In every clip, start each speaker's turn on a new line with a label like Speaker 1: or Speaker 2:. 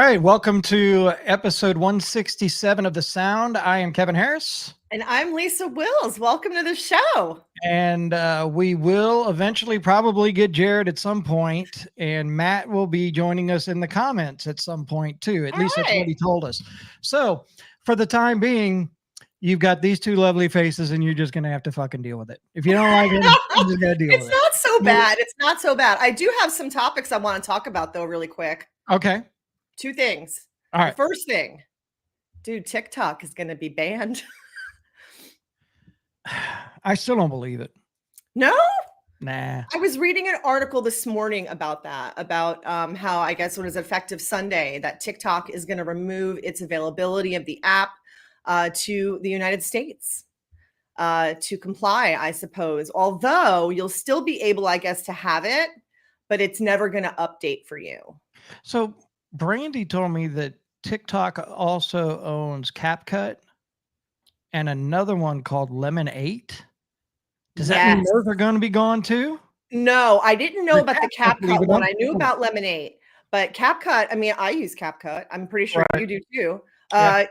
Speaker 1: right, welcome to episode 167 of The Sound. I am Kevin Harris.
Speaker 2: And I'm Lisa Wills. Welcome to the show.
Speaker 1: And we will eventually probably get Jared at some point, and Matt will be joining us in the comments at some point too. At least that's what he told us. So for the time being, you've got these two lovely faces, and you're just going to have to fucking deal with it. If you don't like it, you're just going to deal with it.
Speaker 2: It's not so bad. It's not so bad. I do have some topics I want to talk about, though, really quick.
Speaker 1: Okay.
Speaker 2: Two things.
Speaker 1: All right.
Speaker 2: The first thing, dude, TikTok is going to be banned.
Speaker 1: I still don't believe it.
Speaker 2: No?
Speaker 1: Nah.
Speaker 2: I was reading an article this morning about that, about how I guess what is effective Sunday, that TikTok is going to remove its availability of the app to the United States to comply, I suppose. Although you'll still be able, I guess, to have it, but it's never going to update for you.
Speaker 1: So Brandy told me that TikTok also owns CapCut and another one called Lemon 8. Does that mean those are going to be gone too?
Speaker 2: No, I didn't know about the CapCut one. I knew about Lemon 8, but CapCut, I mean, I use CapCut. I'm pretty sure you do too.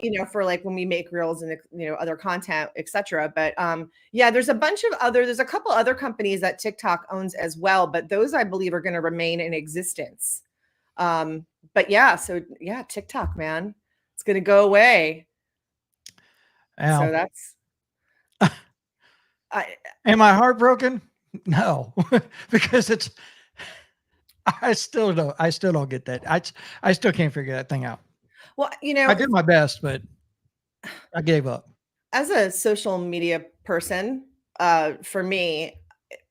Speaker 2: You know, for like when we make reels and, you know, other content, etc. But yeah, there's a couple other companies that TikTok owns as well, but those I believe are going to remain in existence. But yeah, so yeah, TikTok, man, it's going to go away.
Speaker 1: Ow.
Speaker 2: So that's.
Speaker 1: Am I heartbroken? No, because it's. I still don't get that. I still can't figure that thing out.
Speaker 2: Well, you know,
Speaker 1: I did my best, but I gave up.
Speaker 2: As a social media person, for me,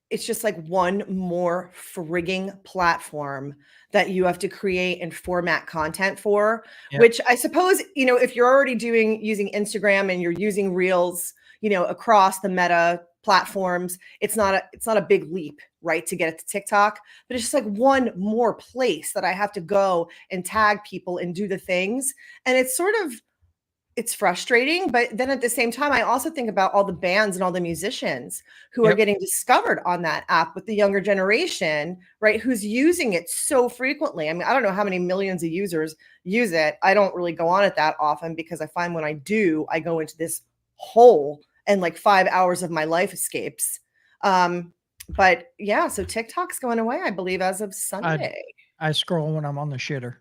Speaker 2: it's just like one more frigging platform that you have to create and format content for, which I suppose, you know, if you're already using Instagram and you're using Reels, you know, across the Meta platforms, it's not a big leap, right, to get it to TikTok, but it's just like one more place that I have to go and tag people and do the things. And it's frustrating, but then at the same time, I also think about all the bands and all the musicians who are getting discovered on that app with the younger generation, right? Who's using it so frequently. I mean, I don't know how many millions of users use it. I don't really go on it that often because I find when I do, I go into this hole and like 5 hours of my life escapes. But yeah, so TikTok's going away, I believe, as of Sunday.
Speaker 1: I scroll when I'm on the shitter.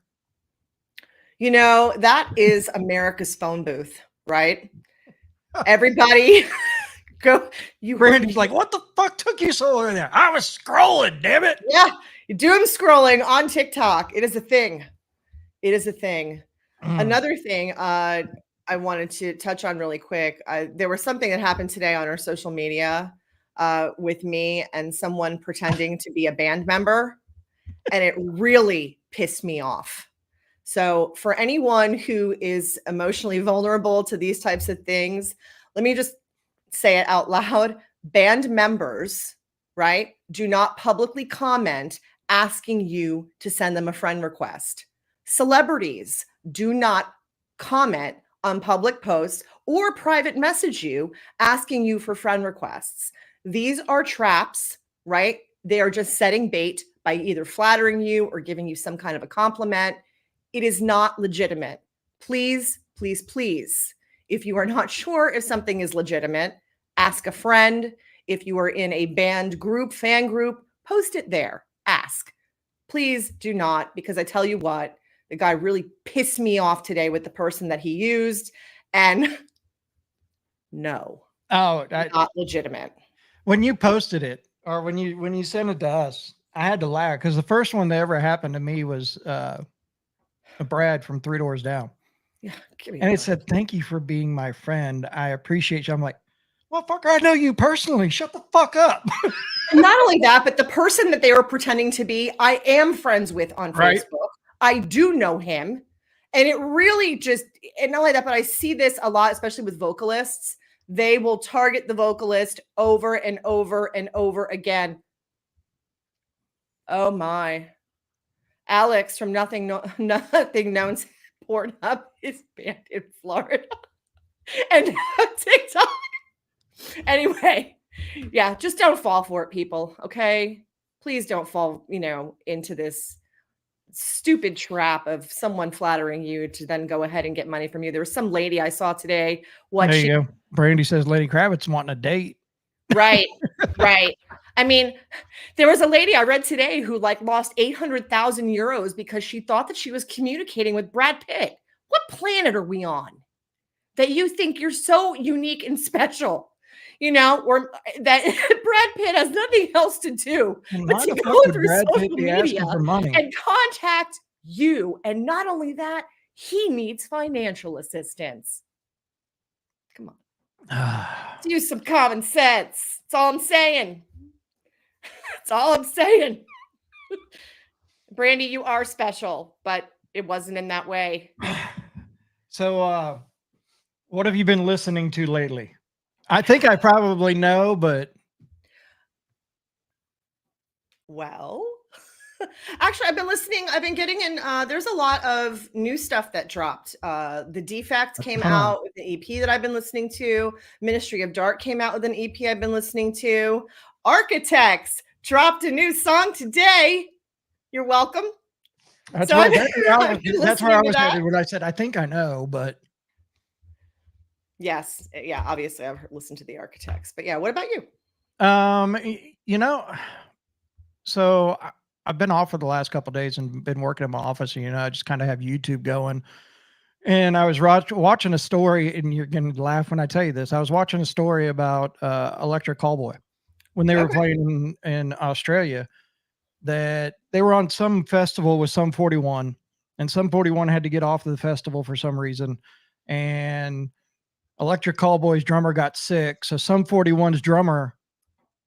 Speaker 2: You know, that is America's phone booth, right? Everybody go.
Speaker 1: Brandy's like, what the fuck took you so long there? I was scrolling, damn it.
Speaker 2: Yeah, you doom scrolling on TikTok. It is a thing. It is a thing. Another thing I wanted to touch on really quick. There was something that happened today on our social media with me and someone pretending to be a band member, and it really pissed me off. So for anyone who is emotionally vulnerable to these types of things, let me just say it out loud. Band members, right, do not publicly comment asking you to send them a friend request. Celebrities do not comment on public posts or private message you asking you for friend requests. These are traps, right? They are just setting bait by either flattering you or giving you some kind of a compliment. It is not legitimate. Please, please, please, if you are not sure if something is legitimate, ask a friend. If you are in a band group, fan group, post it there. Ask. Please do not, because I tell you what, the guy really pissed me off today with the person that he used. And no, not legitimate.
Speaker 1: When you posted it, or when you sent it to us, I had to laugh because the first one that ever happened to me was Brad from 3 Doors Down.
Speaker 2: Yeah,
Speaker 1: and it said, "Thank you for being my friend. I appreciate you." I'm like, well, fucker, I know you personally. Shut the fuck up.
Speaker 2: Not only that, but the person that they were pretending to be, I am friends with on Facebook. I do know him. And it really just, and not only that, but I see this a lot, especially with vocalists. They will target the vocalist over and over and over again. Oh my. Alex from Nothing Known's Pornhub is banned in Florida. And TikTok. Anyway, yeah, just don't fall for it, people. Okay, please don't fall, you know, into this stupid trap of someone flattering you to then go ahead and get money from you. There was some lady I saw today.
Speaker 1: There you go. Brandy says Lady Kravitz wanting a date.
Speaker 2: Right. Right. I mean, there was a lady I read today who like lost 800,000 euros because she thought that she was communicating with Brad Pitt. What planet are we on that you think you're so unique and special? You know, or that Brad Pitt has nothing else to do but to go through social media and contact you. And not only that, he needs financial assistance. Come on. Use some common sense. That's all I'm saying. That's all I'm saying. Brandy, you are special, but it wasn't in that way.
Speaker 1: So, what have you been listening to lately? I think I probably know, but.
Speaker 2: Well, actually, I've been getting in, there's a lot of new stuff that dropped. The Defects came out with the EP that I've been listening to. Ministry of Dark came out with an EP I've been listening to. Architects dropped a new song today. You're welcome.
Speaker 1: That's where I was headed when I said, I think I know, but.
Speaker 2: Yes. Yeah. Obviously, I've listened to the Architects. But yeah, what about you?
Speaker 1: So I've been off for the last couple of days and been working in my office. And, I just kind of have YouTube going. And I was watching a story, and you're going to laugh when I tell you this. I was watching a story about Electric Callboy when they were playing in Australia, that they were on some festival with Sum 41, and Sum 41 had to get off of the festival for some reason. And Electric Callboy's drummer got sick. So Sum 41's drummer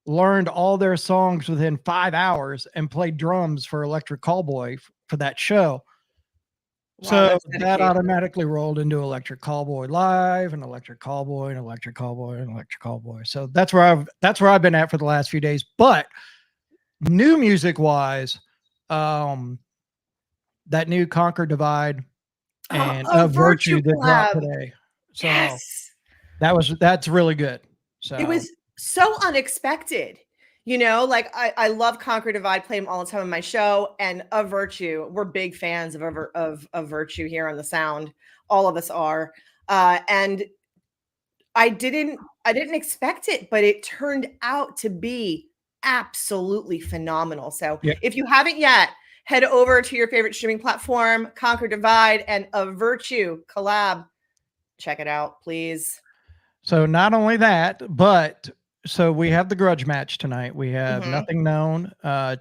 Speaker 1: learned all their songs within 5 hours and played drums for Electric Callboy for that show. Wow, so that automatically rolled into Electric Callboy Live and Electric Callboy and Electric Callboy and Electric Callboy. So that's where I've been at for the last few days. But new music wise, that new Conquer Divide and Virtue that dropped today. So
Speaker 2: yes.
Speaker 1: that's really good. So
Speaker 2: it was so unexpected. Like I love Conquer Divide, play them all the time on my show, and Of Virtue. We're big fans of Virtue here on the Sound. All of us are. And I didn't expect it, but it turned out to be absolutely phenomenal. So if you haven't yet, head over to your favorite streaming platform, Conquer Divide and Of Virtue collab. Check it out, please.
Speaker 1: So not only that, but so we have the grudge match tonight. We have Nothing Known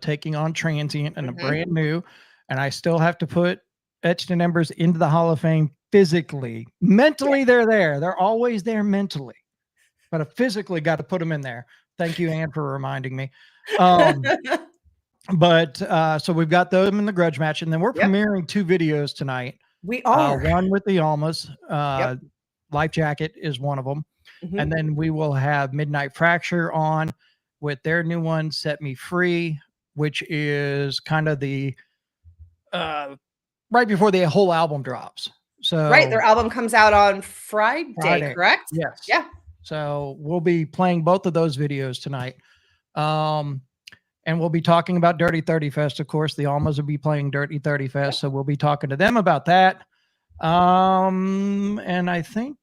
Speaker 1: taking on Transient and a brand new, and I still have to put Etched in Embers into the Hall of Fame physically. Mentally, they're there. They're always there mentally, but I physically got to put them in there. Thank you, Ann, for reminding me. But so we've got them in the grudge match, and then we're premiering 2 videos tonight.
Speaker 2: We are
Speaker 1: one with the Almas. Life Jacket is one of them. And then we will have Midnight Fracture on with their new one, Set Me Free, which is kind of the right before the whole album drops. So
Speaker 2: their album comes out on Friday, correct?
Speaker 1: Yes.
Speaker 2: Yeah.
Speaker 1: So we'll be playing both of those videos tonight. And we'll be talking about Dirty 30 Fest. Of course, the Almas will be playing Dirty 30 Fest. So we'll be talking to them about that. And I think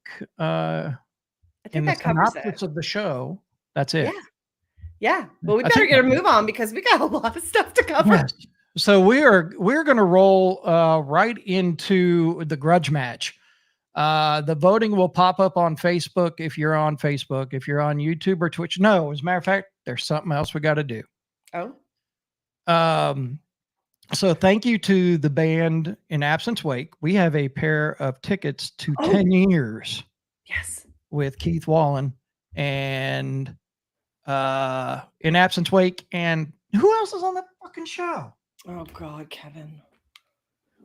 Speaker 1: in the synopsis of the show, that's it.
Speaker 2: Yeah. Well, we better get a move on because we got a lot of stuff to cover.
Speaker 1: Yes. So we're going to roll right into the grudge match. The voting will pop up on Facebook if you're on Facebook. If you're on YouTube or Twitch, no. As a matter of fact, there's something else we got to do. So thank you to the band In Absence Wake. We have a pair of tickets to 10 years.
Speaker 2: Yes.
Speaker 1: With Keith Wallen and In Absence Wake. And who else is on that fucking show?
Speaker 2: Oh God, Kevin.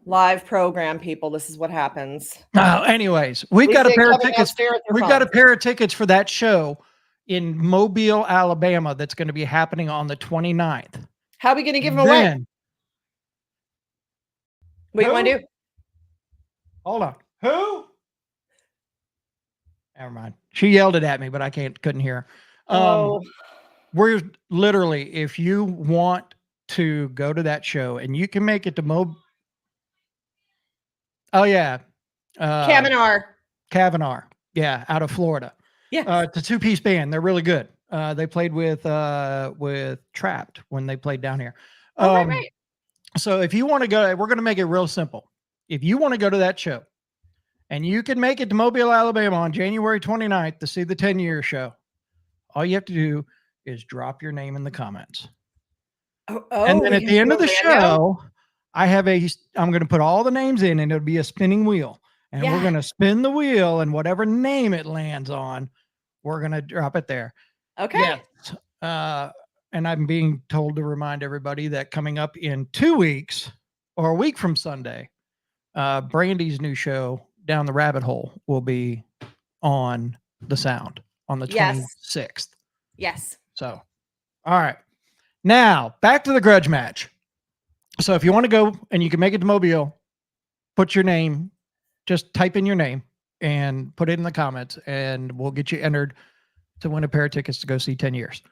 Speaker 2: Live program, people. This is what happens.
Speaker 1: Anyways, we've got a pair of tickets. We've got a pair of tickets for that show in Mobile, Alabama. That's going to be happening on the 29th.
Speaker 2: How are we going to give them away? What do you want to do?
Speaker 1: Hold on. Who? Never mind. She yelled it at me, but I couldn't hear. We're literally, if you want to go to that show and you can make it to Oh yeah.
Speaker 2: Kavanaugh.
Speaker 1: Yeah, out of Florida.
Speaker 2: Yes.
Speaker 1: It's a two-piece band. They're really good. They played with Trapped when they played down here.
Speaker 2: Right.
Speaker 1: So if you want to go, we're going to make it real simple. If you want to go to that show and you can make it to Mobile, Alabama on January 29th to see the 10-year show, all you have to do is drop your name in the comments. And then at the end of the show, I'm going to put all the names in and it'll be a spinning wheel. And we're going to spin the wheel, and whatever name it lands on, we're going to drop it there.
Speaker 2: Okay.
Speaker 1: Yes. And I'm being told to remind everybody that coming up in 2 weeks or a week from Sunday, Brandy's new show, Down the Rabbit Hole, will be on the Sound on the 26th.
Speaker 2: Yes.
Speaker 1: So, all right. Now, back to the grudge match. So if you want to go and you can make it to Mobile, put your name, just type in your name and put it in the comments, and we'll get you entered to win a pair of tickets to go see 10 years.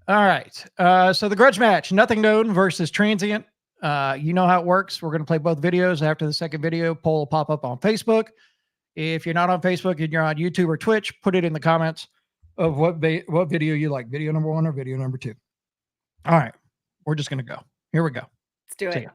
Speaker 1: All right. So the grudge match, Nothing Known versus Transient. You know how it works. We're going to play both videos. After the second video, poll will pop up on Facebook. If you're not on Facebook and you're on YouTube or Twitch, put it in the comments of what video you like, video number 1 or video number 2. All right. We're just going to go. Here we go.
Speaker 2: Let's do it.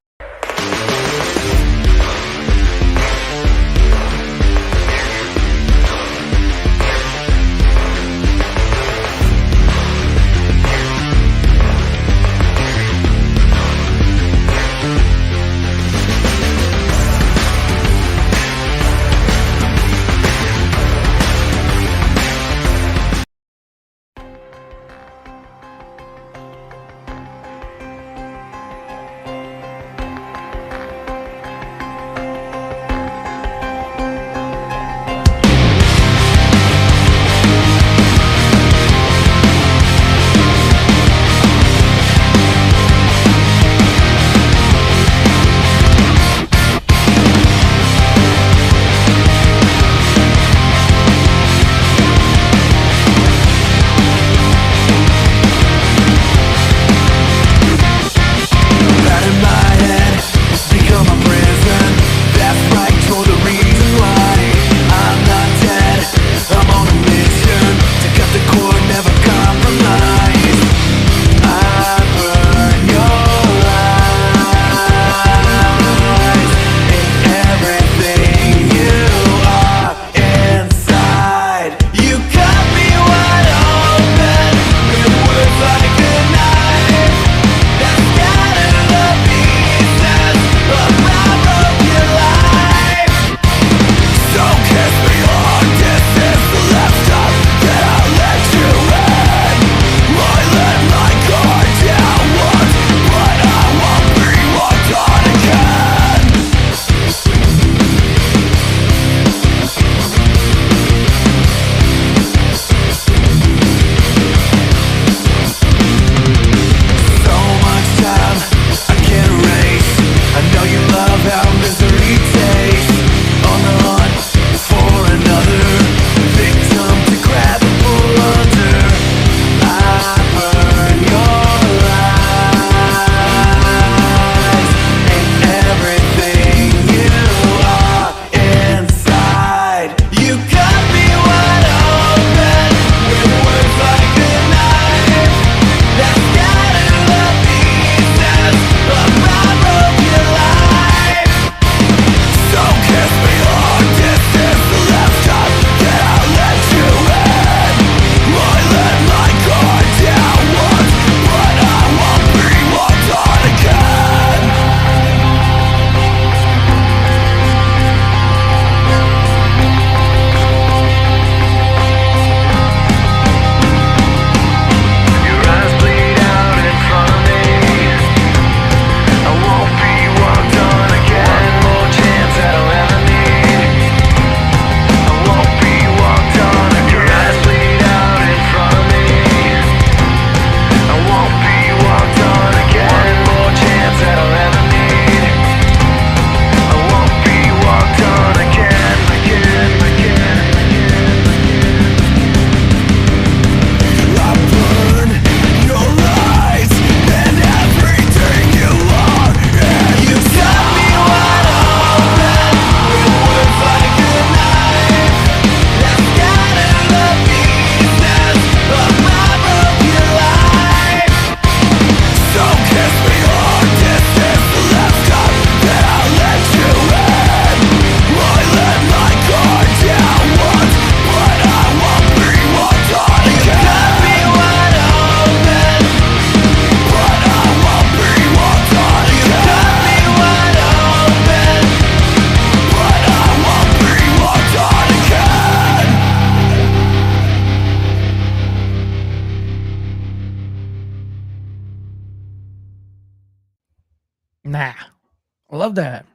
Speaker 1: love that.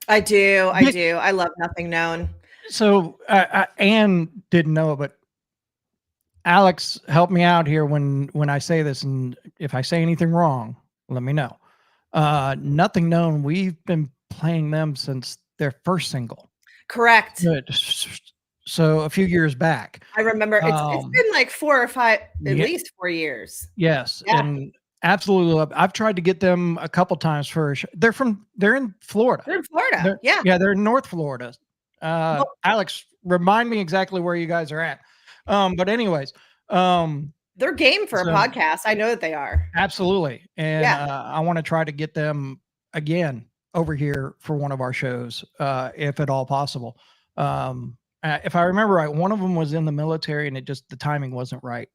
Speaker 2: I do. I love Nothing Known.
Speaker 1: So Anne didn't know, but Alex, help me out here when I say this, and if I say anything wrong, let me know. Nothing Known, we've been playing them since their first single.
Speaker 2: Correct.
Speaker 1: Good. So a few years back.
Speaker 2: I remember it's been like 4 or 5, at least 4 years.
Speaker 1: Yes. Yeah. And absolutely love. I've tried to get them a couple times for they're in Florida.
Speaker 2: They're in Florida.
Speaker 1: They're in North Florida. Alex, remind me exactly where you guys are at. But anyways,
Speaker 2: they're game for a podcast. I know that they are.
Speaker 1: Absolutely. And I want to try to get them again over here for one of our shows, if at all possible. If I remember right, one of them was in the military and the timing wasn't right.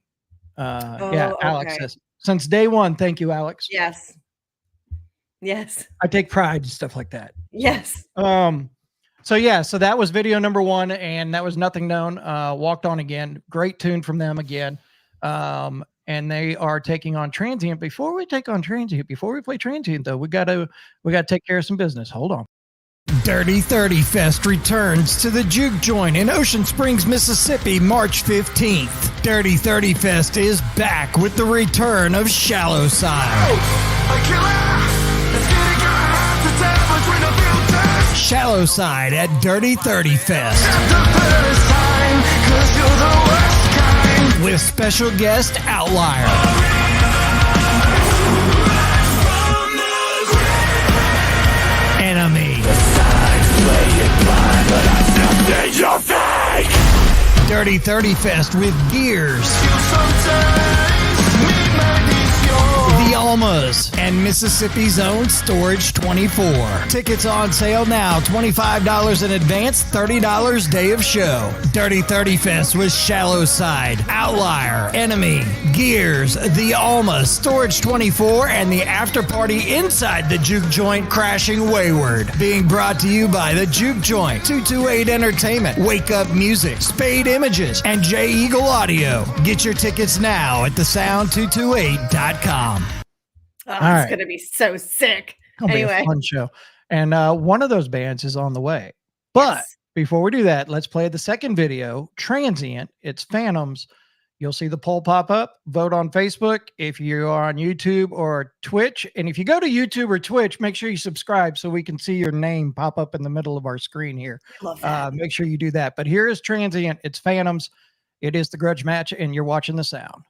Speaker 1: Alex says, since day one. Thank you, Alex.
Speaker 2: Yes.
Speaker 1: I take pride in stuff like that.
Speaker 2: Yes.
Speaker 1: So that was video number 1, and that was Nothing Known. Walked On Again. Great tune from them again. And they are taking on Transient. Before we play Transient, though, we gotta take care of some business. Hold on. Dirty 30 Fest returns to the Juke Joint in Ocean Springs, Mississippi, March 15th. Dirty 30 Fest is back with the return of Shallow Side. Shallow Side at Dirty 30 Fest. With special guest Outlier. Enemy. Dirty 30 Fest with Gears. The Almas and Mississippi's own Storage 24. Tickets on sale now. $25 in advance, $30 day of show. Dirty 30 Fest with Shallow Side, Outlier, Enemy, Gears, The Almas, Storage 24, and the after party inside the Juke Joint Crashing Wayward. Being brought to you by the Juke Joint, 228 Entertainment, Wake Up Music, Spade Images, and J Eagle Audio. Get your tickets now at thesound228.com.
Speaker 2: Oh, it's going to be so sick.
Speaker 1: Anyway. Be a fun show. And one of those bands is on the way. But before we do that, let's play the second video, Transient. It's Phantoms. You'll see the poll pop up. Vote on Facebook if you are on YouTube or Twitch. And if you go to YouTube or Twitch, make sure you subscribe so we can see your name pop up in the middle of our screen here.
Speaker 2: Love that.
Speaker 1: Make sure you do that. But here is Transient. It's Phantoms. It is the grudge match, and you're watching The Sound.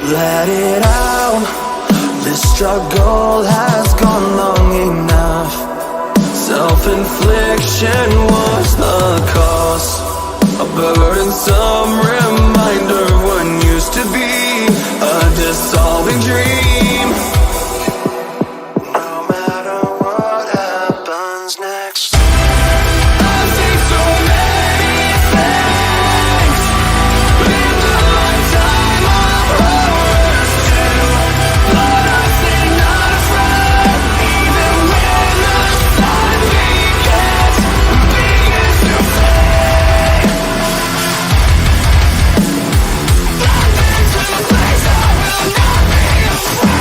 Speaker 3: Let it out. This struggle has gone long enough. Self-infliction was the cause. A burdensome reminder of what used to be a dissolving dream. No matter what happens next, I've seen so many things in the lifetime of horrors too. But I think not afraid, even when the sun begins to fade. I've been to a place I will not be afraid.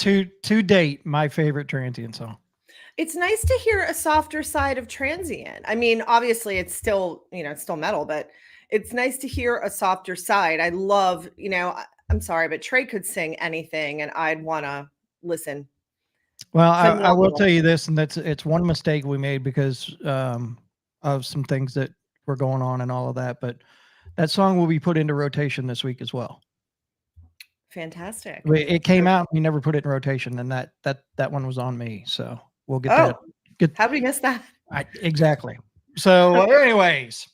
Speaker 1: to date, my favorite Transient song.
Speaker 2: It's nice to hear a softer side of Transient. I mean, obviously it's still, it's still metal, but it's nice to hear a softer side. I love, I'm sorry, but Trey could sing anything and I'd want to listen.
Speaker 1: Well, I will tell you this, and it's one mistake we made because of some things that were going on and all of that, but that song will be put into rotation this week as well.
Speaker 2: Fantastic.
Speaker 1: It came out, we never put it in rotation, and that one was on me. So we'll get that.
Speaker 2: How did we miss that?
Speaker 1: Exactly. So anyways,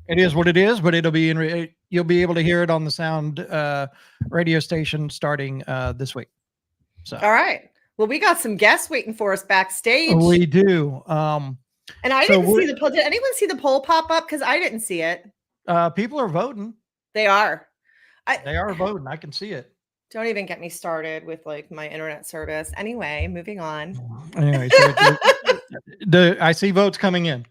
Speaker 1: it is what it is, but it'll be you'll be able to hear it on the Sound radio station starting this week. So
Speaker 2: all right. Well, we got some guests waiting for us backstage.
Speaker 1: We do.
Speaker 2: And I didn't see the poll. Did anyone see the poll pop up? Because I didn't see it.
Speaker 1: People are voting.
Speaker 2: They are.
Speaker 1: They are voting. I can see it.
Speaker 2: Don't even get me started with like my internet service. Anyway, moving on.
Speaker 1: Anyway, so I see votes coming in.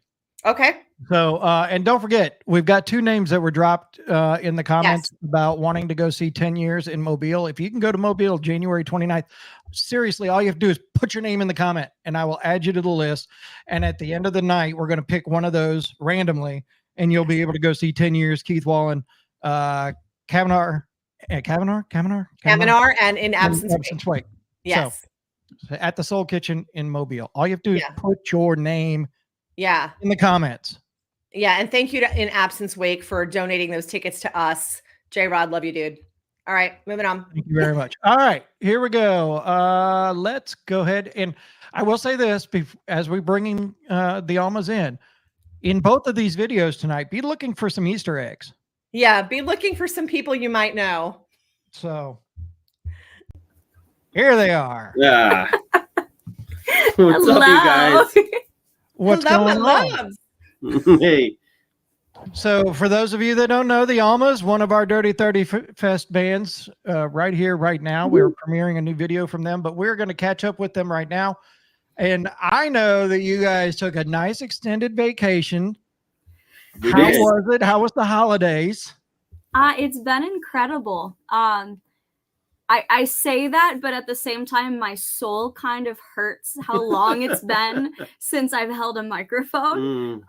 Speaker 2: Okay.
Speaker 1: So, and don't forget, we've got 2 names that were dropped in the comments about wanting to go see 10 Years in Mobile. If you can go to Mobile January 29th, seriously, all you have to do is put your name in the comment and I will add you to the list. And at the end of the night, we're going to pick one of those randomly and you'll be able to go see 10 Years, Keith Wallen, Kavanaugh,
Speaker 2: and In Absence Wake. Yes.
Speaker 1: So, at the Soul Kitchen in Mobile. All you have to do is put your name in the comments.
Speaker 2: Yeah. And thank you to In Absence Wake for donating those tickets to us. J-Rod, love you, dude. All right, moving on.
Speaker 1: Thank you very much. All right, here we go. Let's go ahead. And I will say this as we're bringing the Almas in both of these videos tonight, be looking for some Easter eggs.
Speaker 2: Yeah, be looking for some people you might know.
Speaker 1: So here they are.
Speaker 4: Yeah. What's up, you guys?
Speaker 1: What's going on?
Speaker 4: Hey.
Speaker 1: So for those of you that don't know, the Almas, one of our Dirty 30 Fest bands right here, right now. We're premiering a new video from them, but we're going to catch up with them right now. And I know that you guys took a nice extended vacation. How was it? How was the holidays?
Speaker 5: It's been incredible. I say that, but at the same time, my soul kind of hurts how long it's been since I've held a microphone.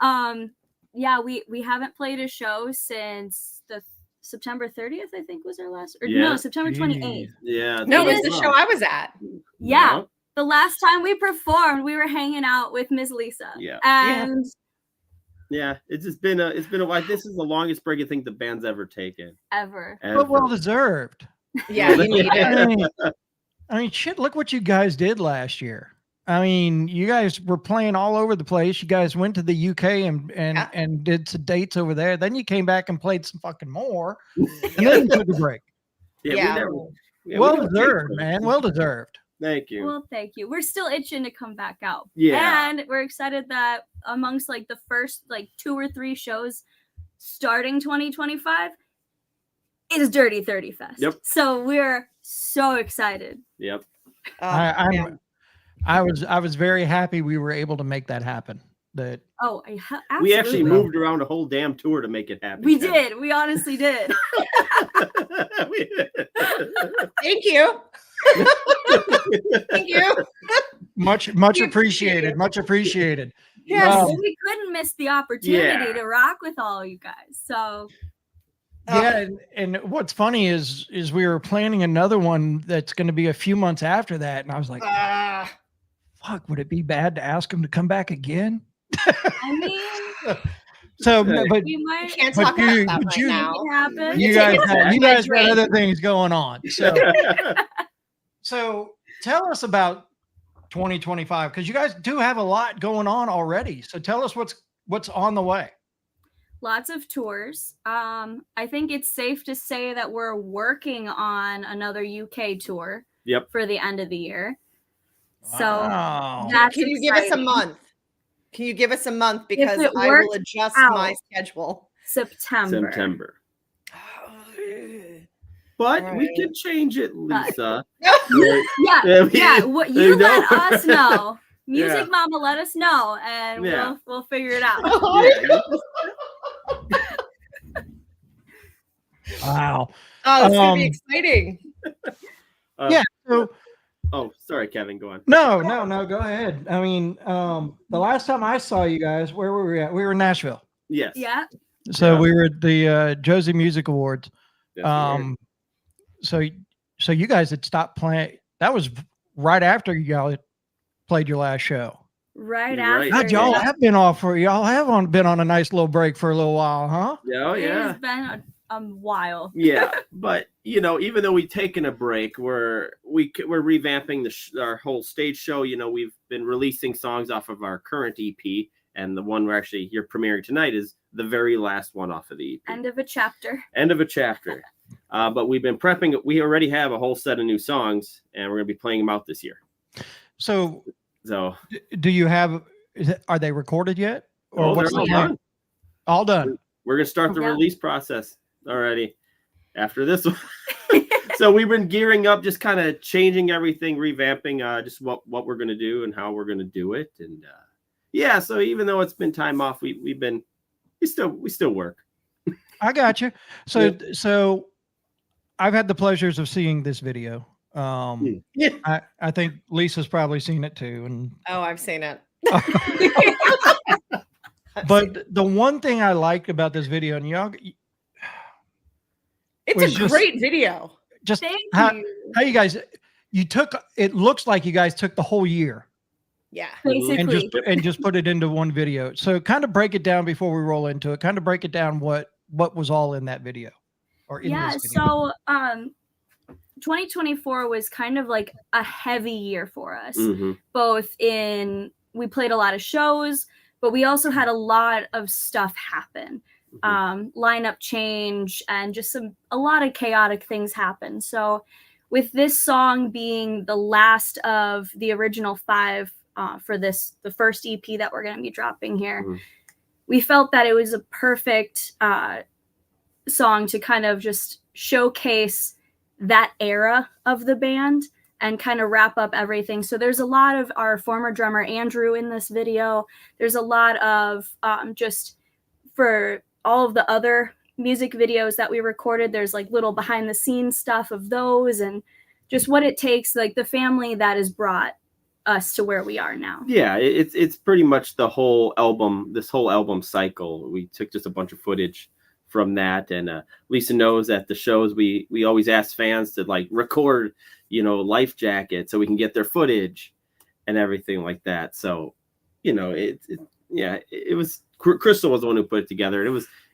Speaker 5: Yeah, we haven't played a show since the September 30th, I think was our last, or no, September 28th.
Speaker 4: Yeah.
Speaker 2: No, it was the show I was at.
Speaker 5: Yeah. The last time we performed, we were hanging out with Miss Lisa.
Speaker 4: Yeah.
Speaker 5: And
Speaker 4: yeah, it's just been a while. This is the longest break I think the band's ever taken.
Speaker 5: Ever.
Speaker 1: But well deserved.
Speaker 2: Yeah, you need it.
Speaker 1: I mean, shit, look what you guys did last year. I mean, you guys were playing all over the place. You guys went to the UK and did some dates over there. Then you came back and played some fucking more. And then you took a break. Well deserved, man. Well deserved.
Speaker 4: Thank you.
Speaker 5: Well, thank you. We're still itching to come back out.
Speaker 4: Yeah.
Speaker 5: And we're excited that amongst like the first like 2 or 3 shows starting 2025 is Dirty 30 Fest.
Speaker 4: Yep.
Speaker 5: So we're so excited.
Speaker 4: Yep.
Speaker 1: I was very happy we were able to make that happen.
Speaker 5: Absolutely.
Speaker 4: We actually moved around a whole damn tour to make it happen.
Speaker 5: We did. We honestly did.
Speaker 2: Thank you. Thank you.
Speaker 1: Much appreciated. Much appreciated.
Speaker 5: Yes, we couldn't miss the opportunity to rock with all you guys. So
Speaker 1: yeah, and what's funny is we were planning another one that's going to be a few months after that, and I was like, fuck, would it be bad to ask him to come back again?
Speaker 5: I mean,
Speaker 1: so but
Speaker 5: we might
Speaker 2: can't talk about that right now.
Speaker 1: You guys got other things going on. So tell us about 2025, because you guys do have a lot going on already. So tell us what's on the way.
Speaker 5: Lots of tours. I think it's safe to say that we're working on another UK tour for the end of the year.
Speaker 1: Wow.
Speaker 5: So
Speaker 2: can you give us a month? Can you give us a month, because I will adjust my schedule.
Speaker 5: September.
Speaker 4: But we can change it, Lisa.
Speaker 5: Yeah. What you let us know. Music Mama, let us know, and we'll figure it out.
Speaker 1: Wow.
Speaker 2: Oh, it's gonna be exciting.
Speaker 1: Yeah. So
Speaker 4: Oh, sorry, Kevin. Go on.
Speaker 1: No, go ahead. I mean, the last time I saw you guys, where were we at? We were in Nashville.
Speaker 4: Yes.
Speaker 5: Yeah.
Speaker 1: So
Speaker 4: Yeah.
Speaker 1: we were at the Josie Music Awards.
Speaker 4: Yes,
Speaker 1: So you guys had stopped playing. That was right after y'all had played your last show.
Speaker 5: Right
Speaker 4: You're
Speaker 5: after.
Speaker 4: right.
Speaker 1: God, y'all have been off for been on a nice little break for a little while, huh?
Speaker 4: yeah. Oh,
Speaker 5: It
Speaker 4: yeah.
Speaker 5: has been a while.
Speaker 4: Yeah, but even though we've taken a break, we're revamping our whole stage show. We've been releasing songs off of our current EP, and the one you're premiering tonight is the very last one off of the EP.
Speaker 5: End of a chapter.
Speaker 4: End of a chapter. But we've been prepping. We already have a whole set of new songs, and we're gonna be playing them out this year.
Speaker 1: So do you have? Are they recorded yet?
Speaker 4: Or they're all done.
Speaker 1: All done.
Speaker 4: We're gonna start the release process already after this one. So we've been gearing up, just kind of changing everything, revamping just what we're gonna do and how we're gonna do it, and so even though it's been time off, we still work.
Speaker 1: I got you. So I've had the pleasures of seeing this video. I think Lisa's probably seen it too, and
Speaker 2: I've seen it.
Speaker 1: But the one thing I liked about this video, and y'all,
Speaker 2: it's a great video.
Speaker 1: Just
Speaker 5: Thank
Speaker 1: how
Speaker 5: you.
Speaker 1: you guys, it looks like you guys took the whole year.
Speaker 2: Yeah.
Speaker 5: Basically.
Speaker 1: And just put it into one video. So kind of break it down before we roll into it. Kind of break it down what was all in that video or in this video.
Speaker 5: So 2024 was kind of like a heavy year for us.
Speaker 4: Mm-hmm.
Speaker 5: We played a lot of shows, but we also had a lot of stuff happen. Lineup change and just a lot of chaotic things happen. So with this song being the last of the original 5 for the first EP that we're going to be dropping here, we felt that it was a perfect song to kind of just showcase that era of the band and kind of wrap up everything. So there's a lot of our former drummer Andrew in this video. There's a lot of just for all of the other music videos that we recorded, there's like little behind the scenes stuff of those and just what it takes, like the family that has brought us to where we are now.
Speaker 4: Yeah, it's pretty much the whole album, this whole album cycle. We took just a bunch of footage from that, and Lisa knows at the shows we always ask fans to like record, life jackets so we can get their footage and everything like that. So, it was Crystal was the one who put it together. And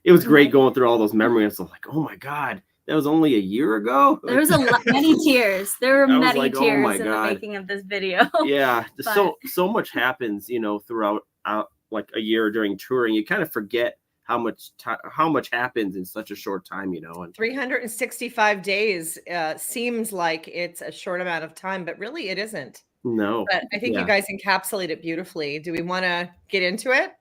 Speaker 4: it was great going through all those memories. I was like, oh my God, that was only a year ago.
Speaker 5: There was many tears. There were many tears in
Speaker 4: God.
Speaker 5: the making of this video.
Speaker 4: Yeah, so much happens, throughout like a year during touring. You kind of forget how much happens in such a short time, And
Speaker 2: 365 days seems like it's a short amount of time, but really it isn't.
Speaker 4: No.
Speaker 2: But I think you guys encapsulate it beautifully. Do we want to get into it?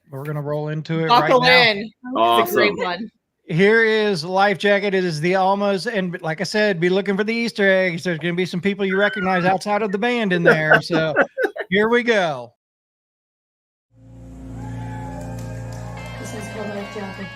Speaker 1: We're going to roll into it
Speaker 2: Buckle
Speaker 1: right
Speaker 2: in.
Speaker 1: now.
Speaker 4: Awesome.
Speaker 2: It's a great one.
Speaker 1: Here is Life Jacket. It is the Almas. And like I said, be looking for the Easter eggs. There's going to be some people you recognize outside of the band in there. So here we go.
Speaker 5: This is called Life Jacket.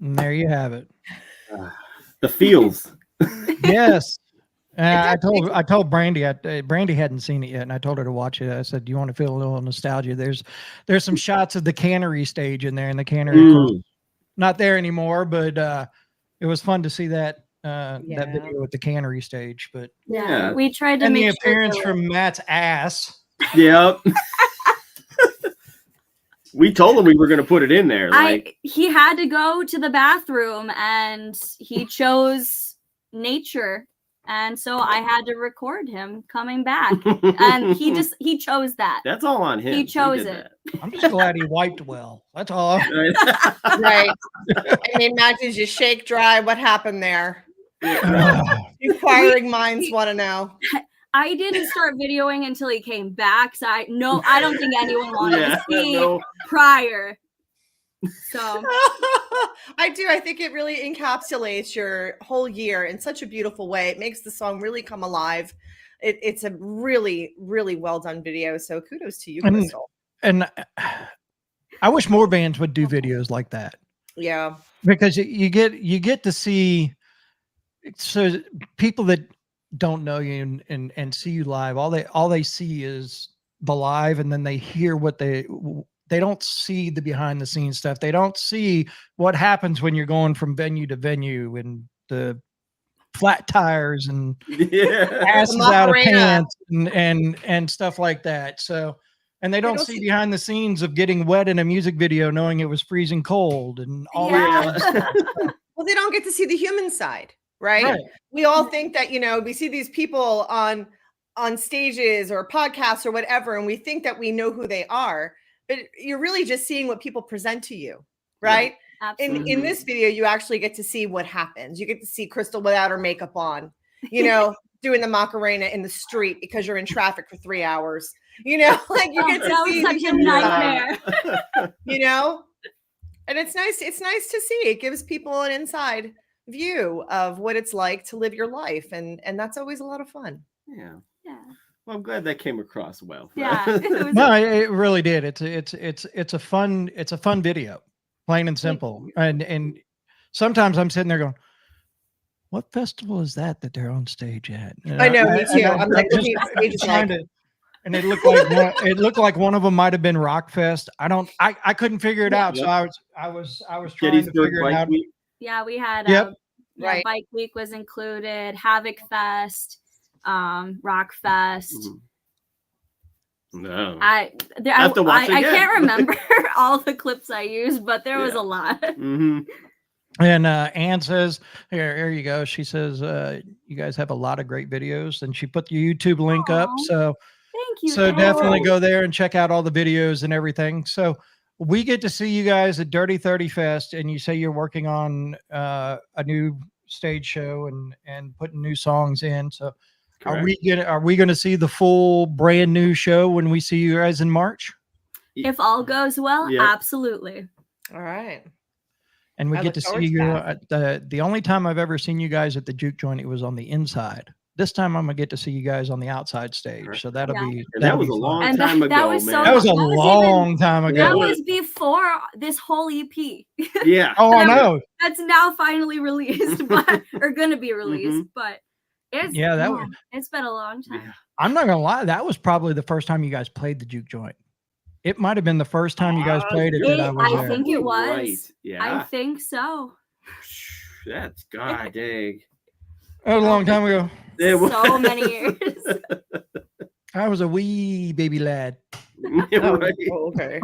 Speaker 1: And there you have it.
Speaker 4: The feels.
Speaker 1: Yes. I told Brandy, Brandy hadn't seen it yet, and I told her to watch it. I said, "Do you want to feel a little nostalgia?" There's some shots of the cannery stage in there, and the cannery of course, not there anymore, but it was fun to see that that video with the cannery stage. But
Speaker 5: yeah, we tried to
Speaker 1: and
Speaker 5: make
Speaker 1: the appearance from Matt's ass.
Speaker 4: Yep. We told him we were going to put it in there. Like
Speaker 5: he had to go to the bathroom, and he chose nature. And so I had to record him coming back, and he chose that.
Speaker 4: That's all on him.
Speaker 5: He chose it.
Speaker 1: I'm just glad he wiped well. That's all.
Speaker 2: Right. I mean, Matt, did you shake dry? What happened there? Inquiring minds want to know.
Speaker 5: I didn't start videoing until he came back, so I don't think anyone wanted to see prior. So
Speaker 2: I do. I think it really encapsulates your whole year in such a beautiful way. It makes the song really come alive. It's a really, really well done video. So kudos to you, Crystal.
Speaker 1: And I wish more bands would do videos like that.
Speaker 2: Yeah,
Speaker 1: because you get to see, so people that don't know you and see you live, all they see is the live, and then they hear what they don't see the behind the scenes stuff. They don't see what happens when you're going from venue to venue and the flat tires and asses out of pants and stuff like that. So, and they don't see behind the scenes of getting wet in a music video, knowing it was freezing cold and all that.
Speaker 2: Well, they don't get to see the human side, right? We all think that, we see these people on stages or podcasts or whatever, and we think that we know who they are. But you're really just seeing what people present to you, right?
Speaker 5: Absolutely.
Speaker 2: In this video, you actually get to see what happens. You get to see Crystal without her makeup on, doing the Macarena in the street because you're in traffic for 3 hours. Like you get to see
Speaker 5: such a nightmare.
Speaker 2: And it's nice. It's nice to see. It gives people an inside view of what it's like to live your life, and that's always a lot of fun.
Speaker 4: Yeah. Well, I'm glad that came across well.
Speaker 5: Yeah.
Speaker 1: No, it really did. It's a fun video, plain and simple. And sometimes I'm sitting there going, what festival is that they're on stage at? And
Speaker 2: I know, me too. I'm like looking at stages
Speaker 1: trying to, and it looked like one of them might have been Rockfest. I couldn't figure it out, so I was trying to figure it out.
Speaker 5: Yeah, we had Bike Week was included, Havoc Fest, Rock Fest.
Speaker 4: No,
Speaker 5: I can't remember all the clips I used, but there was a lot.
Speaker 1: And Anne says, here you go. She says, you guys have a lot of great videos, and she put the YouTube link up. So
Speaker 5: thank you.
Speaker 1: So definitely go there and check out all the videos and everything. So we get to see you guys at Dirty 30 Fest, and you say you're working on a new stage show and putting new songs in. So correct. Are we gonna see the full brand new show when we see you guys in March?
Speaker 5: If all goes well, absolutely.
Speaker 2: All right.
Speaker 1: And we get to see you. The only time I've ever seen you guys at the Juke Joint, it was on the inside. This time I'm gonna get to see you guys on the outside stage. So that'll be.
Speaker 4: And that was a long time ago, man.
Speaker 1: That was a long time ago.
Speaker 5: That was before this whole EP.
Speaker 4: Yeah.
Speaker 1: Oh, I know.
Speaker 5: That's now finally released, or gonna be released, but. It's been a long time. Yeah.
Speaker 1: I'm not gonna lie, that was probably the first time you guys played the Juke Joint. It might have been the first time you guys played it.
Speaker 5: I think it was.
Speaker 4: Right. Yeah.
Speaker 5: I think so.
Speaker 4: That's god dang.
Speaker 1: That was a long time ago.
Speaker 5: So many years.
Speaker 1: I was a wee baby lad.
Speaker 4: Right.
Speaker 2: Oh, okay.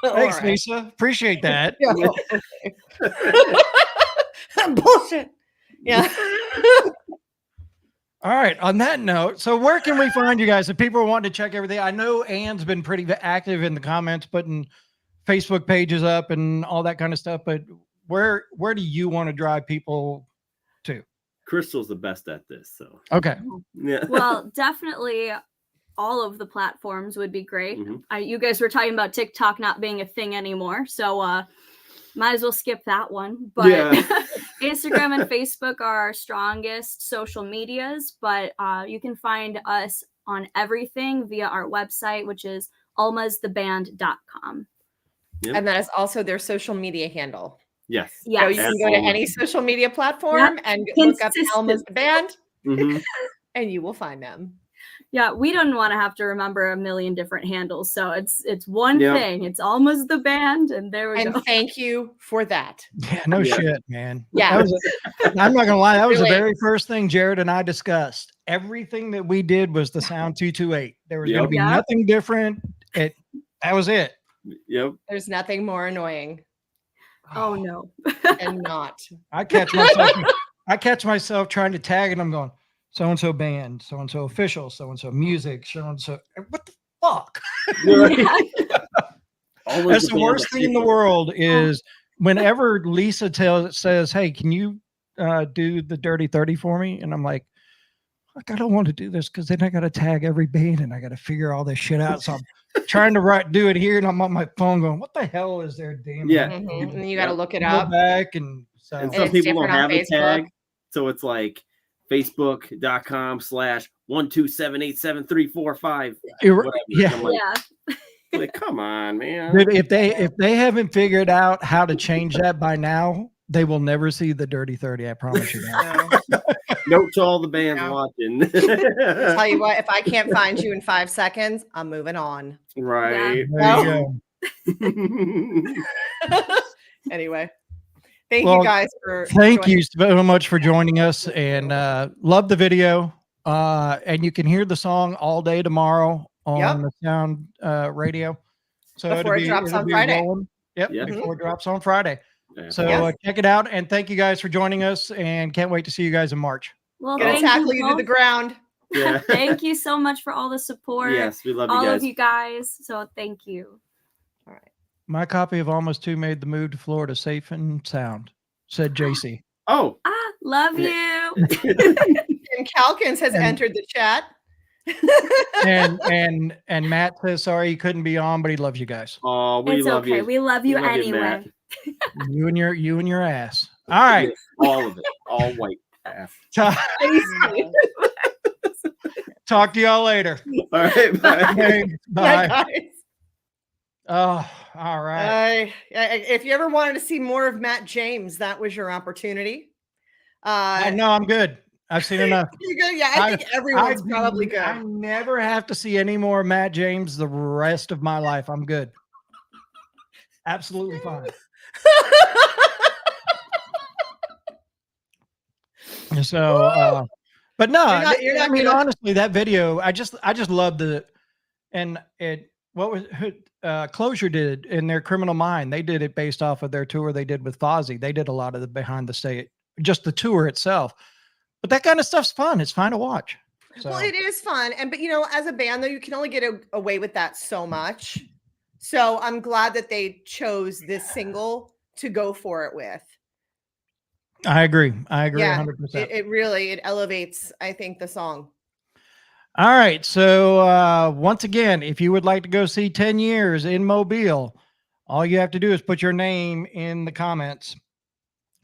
Speaker 1: Thanks, Lisa. Appreciate that.
Speaker 2: Bullshit. Yeah.
Speaker 1: All right. On that note, so where can we find you guys? If people want to check everything, I know Anne's been pretty active in the comments, putting Facebook pages up and all that kind of stuff. But where do you want to drive people to?
Speaker 4: Crystal's the best at this. So
Speaker 1: okay.
Speaker 4: Yeah.
Speaker 5: Well, definitely all of the platforms would be great. You guys were talking about TikTok not being a thing anymore, so might as well skip that one. But Instagram and Facebook are our strongest social medias, but you can find us on everything via our website, which is almastheband.com.
Speaker 4: Yep.
Speaker 2: And that is also their social media handle.
Speaker 4: Yes.
Speaker 2: So
Speaker 5: Yes.
Speaker 2: you can go to any social media platform and look up Almas the band, and you will find them.
Speaker 5: Yeah, we don't want to have to remember a million different handles, so it's one thing. It's Almas the band, and there we go.
Speaker 2: And thank you for that.
Speaker 1: Yeah, no shit, man.
Speaker 2: Yeah,
Speaker 1: I'm not gonna lie. That was
Speaker 2: Really?
Speaker 1: the very first thing Jared and I discussed. Everything that we did was the Sound 228. There was going to be nothing different. That was it.
Speaker 4: Yep.
Speaker 2: There's nothing more annoying.
Speaker 5: Oh no.
Speaker 2: And not.
Speaker 1: I catch myself trying to tag, and I'm going, so and so band, so and so official, so and so music, so and so. What the fuck? That's the worst thing in the world. Is whenever Lisa says, "Hey, can you do the Dirty 30 for me?" And I'm like, I don't want to do this because then I got to tag every band and I got to figure all this shit out. So I'm trying to do it here, and I'm on my phone going, "What the hell is there?" Damn.
Speaker 2: And you got to look it up.
Speaker 1: Go back and
Speaker 4: some people don't have a tag, so it's like Facebook.com/1278735.
Speaker 1: Yeah.
Speaker 4: Like, come on, man.
Speaker 1: If they haven't figured out how to change that by now, they will never see the Dirty 30. I promise you that.
Speaker 4: Note to all the bands watching.
Speaker 2: I'll tell you what, if I can't find you in 5 seconds, I'm moving on.
Speaker 4: Right.
Speaker 1: There you
Speaker 2: go. Anyway, thank you guys for
Speaker 1: thank you so much for joining us, and love the video. And you can hear the song all day tomorrow on the Sound Radio. So
Speaker 2: before it drops on Friday.
Speaker 1: Before it drops on Friday. So check it out, and thank you guys for joining us, and can't wait to see you guys in March.
Speaker 5: Well,
Speaker 2: gonna tackle you to the ground.
Speaker 4: Yeah.
Speaker 5: Thank you so much for all the support.
Speaker 4: Yes, we love
Speaker 5: all
Speaker 4: you guys.
Speaker 5: of you guys. So thank you.
Speaker 2: All right.
Speaker 1: My copy of Almost 2 made the move to Florida safe and sound, said JC.
Speaker 4: Oh,
Speaker 5: love you.
Speaker 2: And Calkins has entered the chat.
Speaker 1: and Matt says sorry he couldn't be on, but he loves you guys.
Speaker 4: Oh, we love you.
Speaker 5: We love you anyway.
Speaker 1: You and your ass. All right.
Speaker 4: All of it. All white ass.
Speaker 1: Talk to y'all later.
Speaker 4: All right. Bye.
Speaker 1: Bye.
Speaker 2: Guys.
Speaker 1: Oh, all right.
Speaker 2: If you ever wanted to see more of Matt James, that was your opportunity.
Speaker 1: I know I'm good. I've seen enough.
Speaker 2: You're good. Yeah, I think everyone's probably good.
Speaker 1: I never have to see any more Matt James the rest of my life. I'm good. Absolutely fine. So, but no,
Speaker 2: you're not
Speaker 1: I mean,
Speaker 2: gonna...
Speaker 1: honestly, that video, I just loved what was Closure did in their Criminal Mind. They did it based off of their tour they did with Fozzy. They did a lot of the behind the stage, just the tour itself. But that kind of stuff's fun. It's fun to watch. So.
Speaker 2: Well, it is fun. But as a band though, you can only get away with that so much. So I'm glad that they chose this single to go for it with.
Speaker 1: I agree.
Speaker 2: Yeah,
Speaker 1: 100%.
Speaker 2: It really elevates, I think, the song.
Speaker 1: All right. So once again, if you would like to go see 10 Years in Mobile, all you have to do is put your name in the comments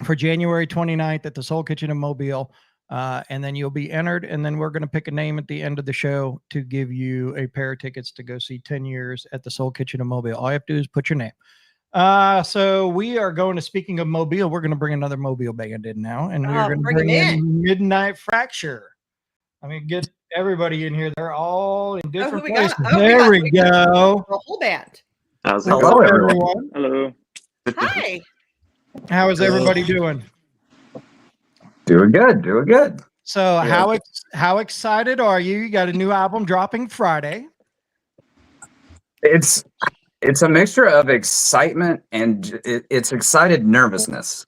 Speaker 1: for January 29th at the Soul Kitchen in Mobile. And then you'll be entered. And then we're going to pick a name at the end of the show to give you a pair of tickets to go see 10 Years at the Soul Kitchen in Mobile. All you have to do is put your name. So we are going to, speaking of Mobile, we're going to bring another Mobile band in now. And we're going to bring in Midnight Fracture. I mean, get everybody in here. They're all in different places. There we go.
Speaker 2: The whole band.
Speaker 6: Hello,
Speaker 1: everyone.
Speaker 6: Hello.
Speaker 2: Hi.
Speaker 1: How is everybody doing?
Speaker 6: Doing good.
Speaker 1: So how excited are you? You got a new album dropping Friday.
Speaker 6: It's a mixture of excitement and it's excited nervousness.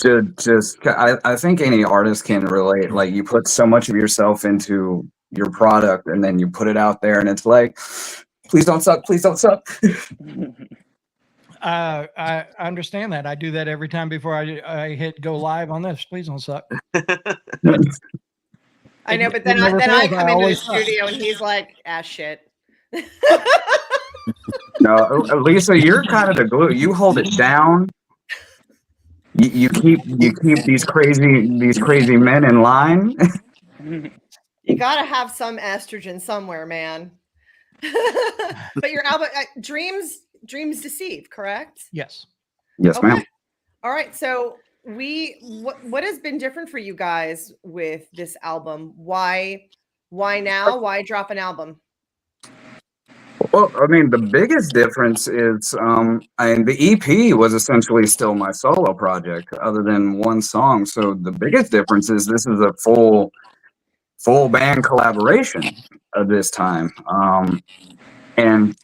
Speaker 6: I think any artist can relate. Like, you put so much of yourself into your product and then you put it out there and it's like, please don't suck.
Speaker 1: I understand that. I do that every time before I hit go live on this. Please don't suck.
Speaker 2: I know, but then I come into the studio and he's like, shit.
Speaker 6: No, Lisa, you're kind of the glue. You hold it down. You keep these crazy men in line.
Speaker 2: You gotta have some estrogen somewhere, man. But your album, Dreams Deceive, correct?
Speaker 1: Yes.
Speaker 6: Yes,
Speaker 2: Okay.
Speaker 6: ma'am.
Speaker 2: All right. So what has been different for you guys with this album? Why now? Why drop an album?
Speaker 6: Well, I mean, the biggest difference is, the EP was essentially still my solo project, other than one song. So the biggest difference is this is a full band collaboration of this time, and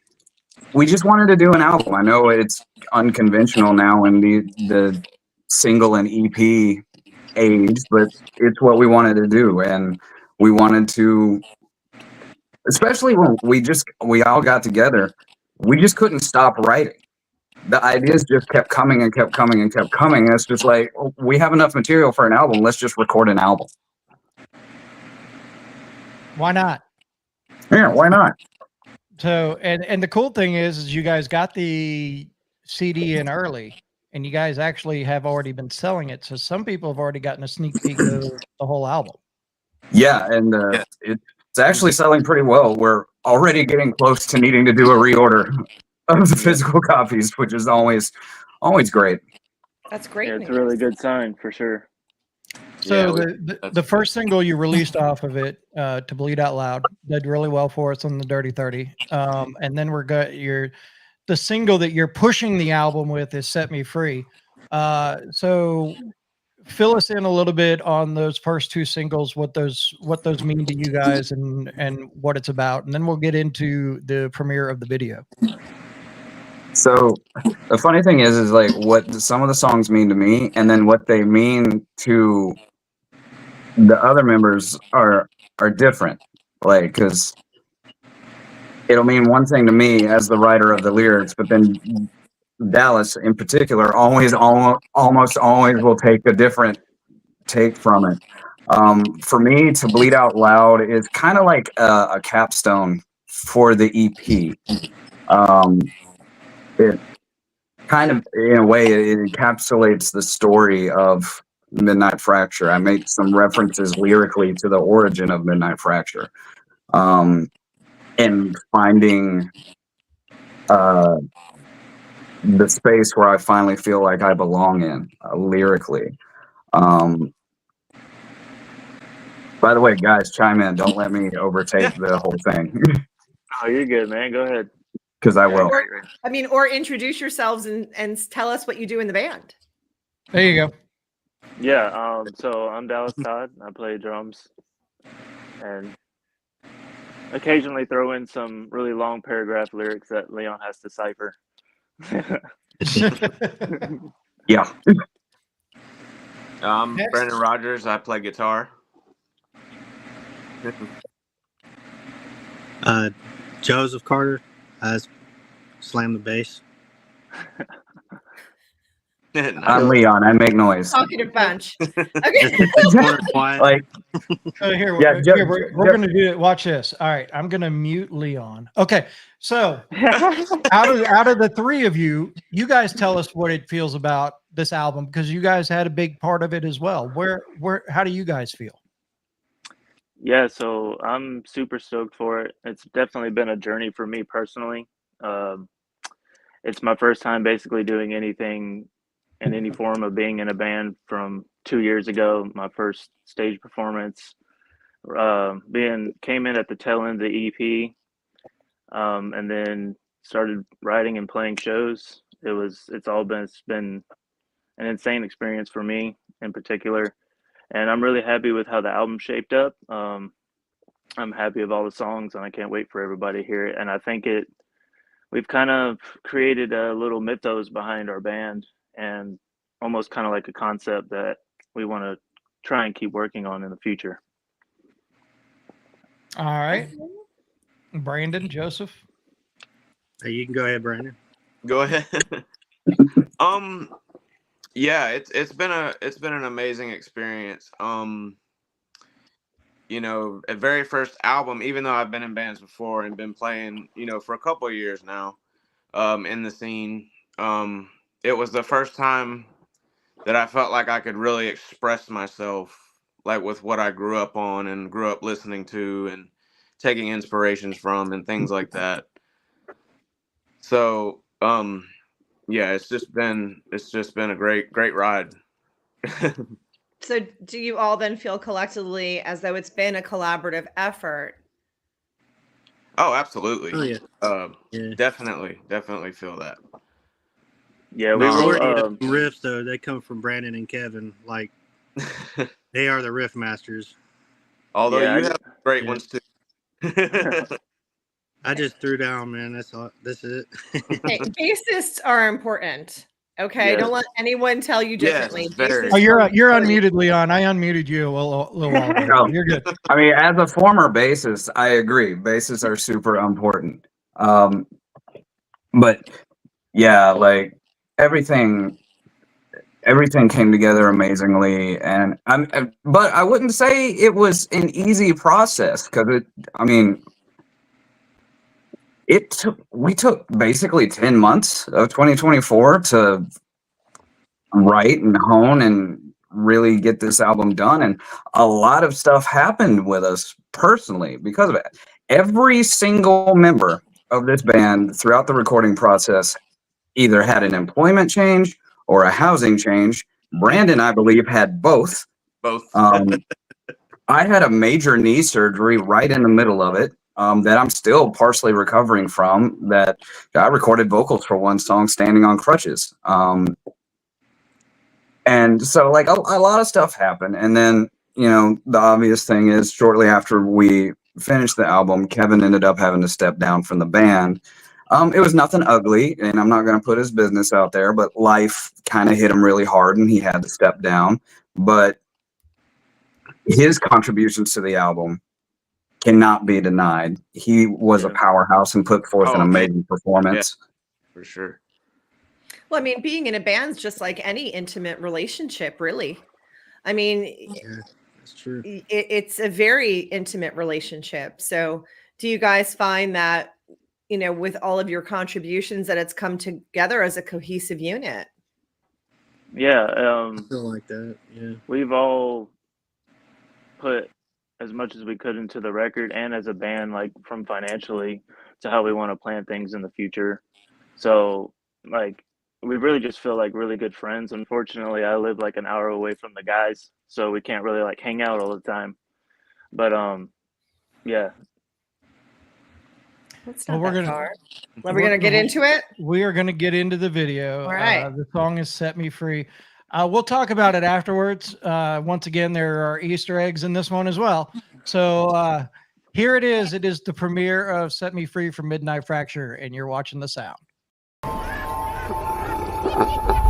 Speaker 6: we just wanted to do an album. I know it's unconventional now in the single and EP age, but it's what we wanted to do, and we wanted to, especially when we all got together, we just couldn't stop writing. The ideas just kept coming and kept coming and kept coming. And it's just like, oh, we have enough material for an album. Let's just record an album.
Speaker 1: Why not?
Speaker 6: Yeah, why not?
Speaker 1: So, and the cool thing is you guys got the CD in early, and you guys actually have already been selling it. So some people have already gotten a sneak peek of the whole album.
Speaker 6: Yeah, and it's actually selling pretty well. We're already getting close to needing to do a reorder of the physical copies, which is always great.
Speaker 2: That's great.
Speaker 7: Yeah, it's a really good sign for sure.
Speaker 1: So the first single you released off of it, "To Bleed Out Loud," did really well for us on the Dirty 30. And then the single that you're pushing the album with is "Set Me Free." So fill us in a little bit on those first two singles, what those mean to you guys, and what it's about, and then we'll get into the premiere of the video.
Speaker 6: So the funny thing is like what some of the songs mean to me, and then what they mean to the other members are different. Like, because it'll mean one thing to me as the writer of the lyrics, but then Dallas in particular almost always will take a different take from it. For me, "To Bleed Out Loud" is kind of like a capstone for the EP. It kind of, in a way, it encapsulates the story of Midnight Fracture. I make some references lyrically to the origin of Midnight Fracture, and finding the space where I finally feel like I belong in, lyrically. By the way, guys, chime in. Don't let me overtake the whole thing.
Speaker 7: Oh, you're good, man. Go ahead.
Speaker 6: Because I will.
Speaker 2: Or introduce yourselves and tell us what you do in the band.
Speaker 1: There you go.
Speaker 7: Yeah, so I'm Dallas Todd. I play drums and occasionally throw in some really long paragraph lyrics that Leon has to cipher.
Speaker 6: Yeah.
Speaker 8: Brandon Rogers. I play guitar.
Speaker 9: Joseph Carter. I slam the bass.
Speaker 6: I'm Leon. I make noise.
Speaker 2: Talkative bunch. Okay.
Speaker 6: Like,
Speaker 1: here,
Speaker 6: yeah,
Speaker 1: we're going to do it. Watch this. All right, I'm going to mute Leon. Okay, so out of the three of you, you guys tell us what it feels about this album, because you guys had a big part of it as well. How do you guys feel?
Speaker 7: Yeah, so I'm super stoked for it. It's definitely been a journey for me personally. It's my first time basically doing anything in any form of being in a band from 2 years ago. My first stage performance came in at the tail end of the EP, and then started writing and playing shows. It's been an insane experience for me in particular, and I'm really happy with how the album shaped up. I'm happy with all the songs, and I can't wait for everybody to hear it. And I think we've kind of created a little mythos behind our band, and almost kind of like a concept that we want to try and keep working on in the future.
Speaker 1: All right. Brandon, Joseph.
Speaker 9: You can go ahead, Brandon.
Speaker 8: Go ahead. Yeah, it's been an amazing experience. A very first album, even though I've been in bands before and been playing, for a couple of years now, in the scene, it was the first time that I felt like I could really express myself, like with what I grew up on and grew up listening to, taking inspirations from and things like that. So, yeah, it's just been a great ride.
Speaker 2: So do you all then feel collectively as though it's been a collaborative effort?
Speaker 8: Oh, absolutely.
Speaker 9: Oh yeah. Yeah.
Speaker 8: Definitely feel that.
Speaker 7: Yeah, we
Speaker 9: Majority
Speaker 7: wrote.
Speaker 9: of the riffs though, they come from Brandon and Kevin. Like they are the riff masters.
Speaker 8: Although
Speaker 7: Yeah,
Speaker 8: you have great
Speaker 9: yeah.
Speaker 8: ones too.
Speaker 9: I just threw down, man. That's all. That's it.
Speaker 2: Hey, bassists are important. Okay,
Speaker 7: Yes.
Speaker 2: don't let anyone tell you
Speaker 8: Yes,
Speaker 2: differently.
Speaker 8: very.
Speaker 1: Oh, you're
Speaker 2: Bassists are
Speaker 1: unmuted, Leon. I unmuted you a little while ago.
Speaker 6: No.
Speaker 1: You're good.
Speaker 6: I mean, as a former bassist, I agree. Bassists are super important. But yeah, like everything came together amazingly, and but I wouldn't say it was an easy process because we took basically 10 months of 2024 to write and hone and really get this album done, and a lot of stuff happened with us personally because of it. Every single member of this band throughout the recording process either had an employment change or a housing change. Brandon, I believe, had both.
Speaker 8: Both.
Speaker 6: I had a major knee surgery right in the middle of it that I'm still partially recovering from. That I recorded vocals for one song standing on crutches. And so, like, a lot of stuff happened. And then, the obvious thing is shortly after we finished the album, Kevin ended up having to step down from the band. It was nothing ugly, and I'm not going to put his business out there, but life kind of hit him really hard and he had to step down. But his contributions to the album cannot be denied. He was a powerhouse and put forth an amazing performance.
Speaker 8: Yeah, for sure.
Speaker 2: Well, I mean, being in a band's just like any intimate relationship, really. I mean,
Speaker 9: Yeah, that's true.
Speaker 2: It's a very intimate relationship. So do you guys find that, with all of your contributions, that it's come together as a cohesive unit?
Speaker 7: Yeah,
Speaker 9: I feel like that. Yeah.
Speaker 7: we've all put as much as we could into the record, and as a band, like from financially to how we want to plan things in the future. So, like, we really just feel like really good friends. Unfortunately, I live like an hour away from the guys, so we can't really like hang out all the time. But yeah.
Speaker 2: That's
Speaker 1: Well,
Speaker 2: not
Speaker 1: we're
Speaker 2: that
Speaker 1: gonna-
Speaker 2: far. Well, we're going to get into it.
Speaker 1: We are going to get into the video.
Speaker 2: All right.
Speaker 1: The song is Set Me Free. We'll talk about it afterwards. Once again, there are Easter eggs in this one as well. So here it is. It is the premiere of Set Me Free from Midnight Fracture, and you're watching the sound.
Speaker 3: Suffering.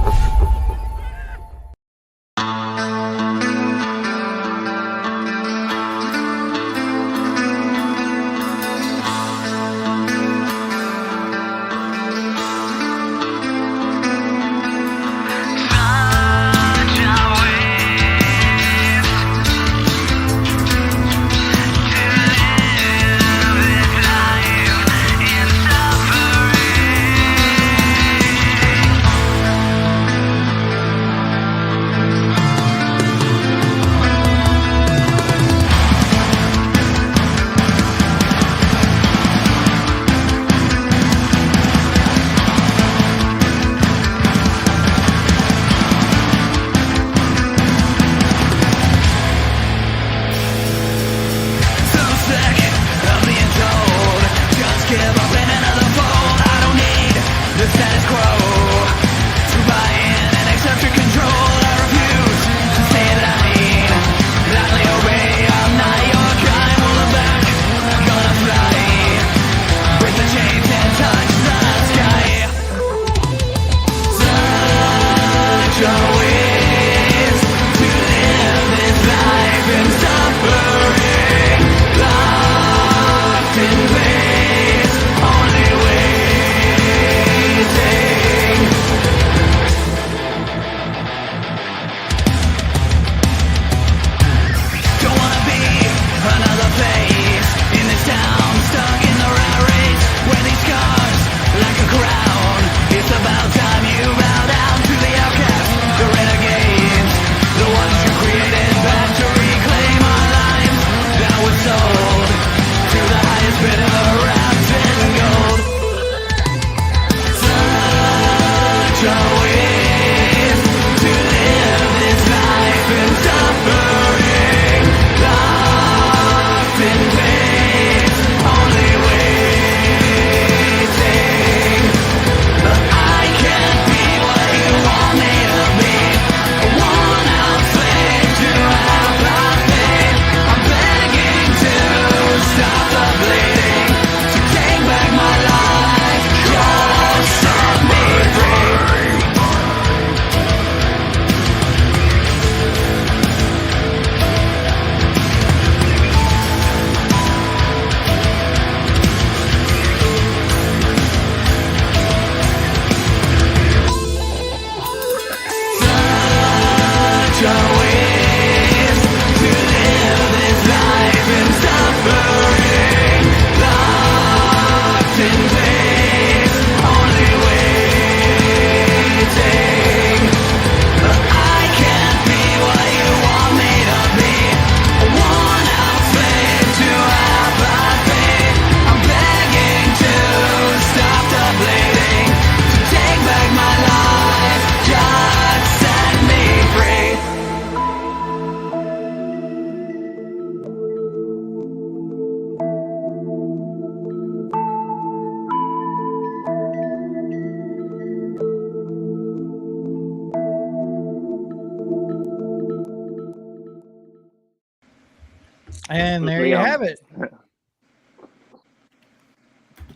Speaker 1: And there you have it.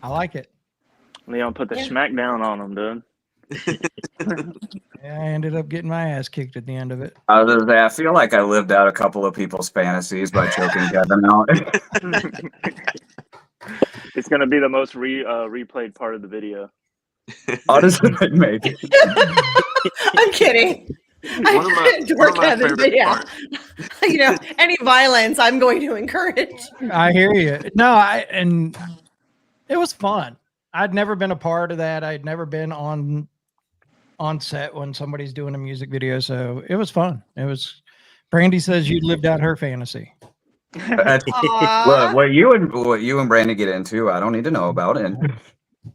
Speaker 1: I like it.
Speaker 7: Leon put the smackdown on him, dude.
Speaker 1: Yeah, I ended up getting my ass kicked at the end of it.
Speaker 6: Other than that, I feel like I lived out a couple of people's fantasies by choking Kevin out.
Speaker 7: It's gonna be the most replayed part of the video.
Speaker 6: How does it make it?
Speaker 2: I'm kidding.
Speaker 8: One of my favorite parts.
Speaker 2: You know, any violence I'm going to encourage.
Speaker 1: I hear you. No, and it was fun. I'd never been a part of that. I'd never been on set when somebody's doing a music video, so it was fun. It was. Brandy says you lived out her fantasy.
Speaker 6: Look, what you and Brandon get into, I don't need to know about it.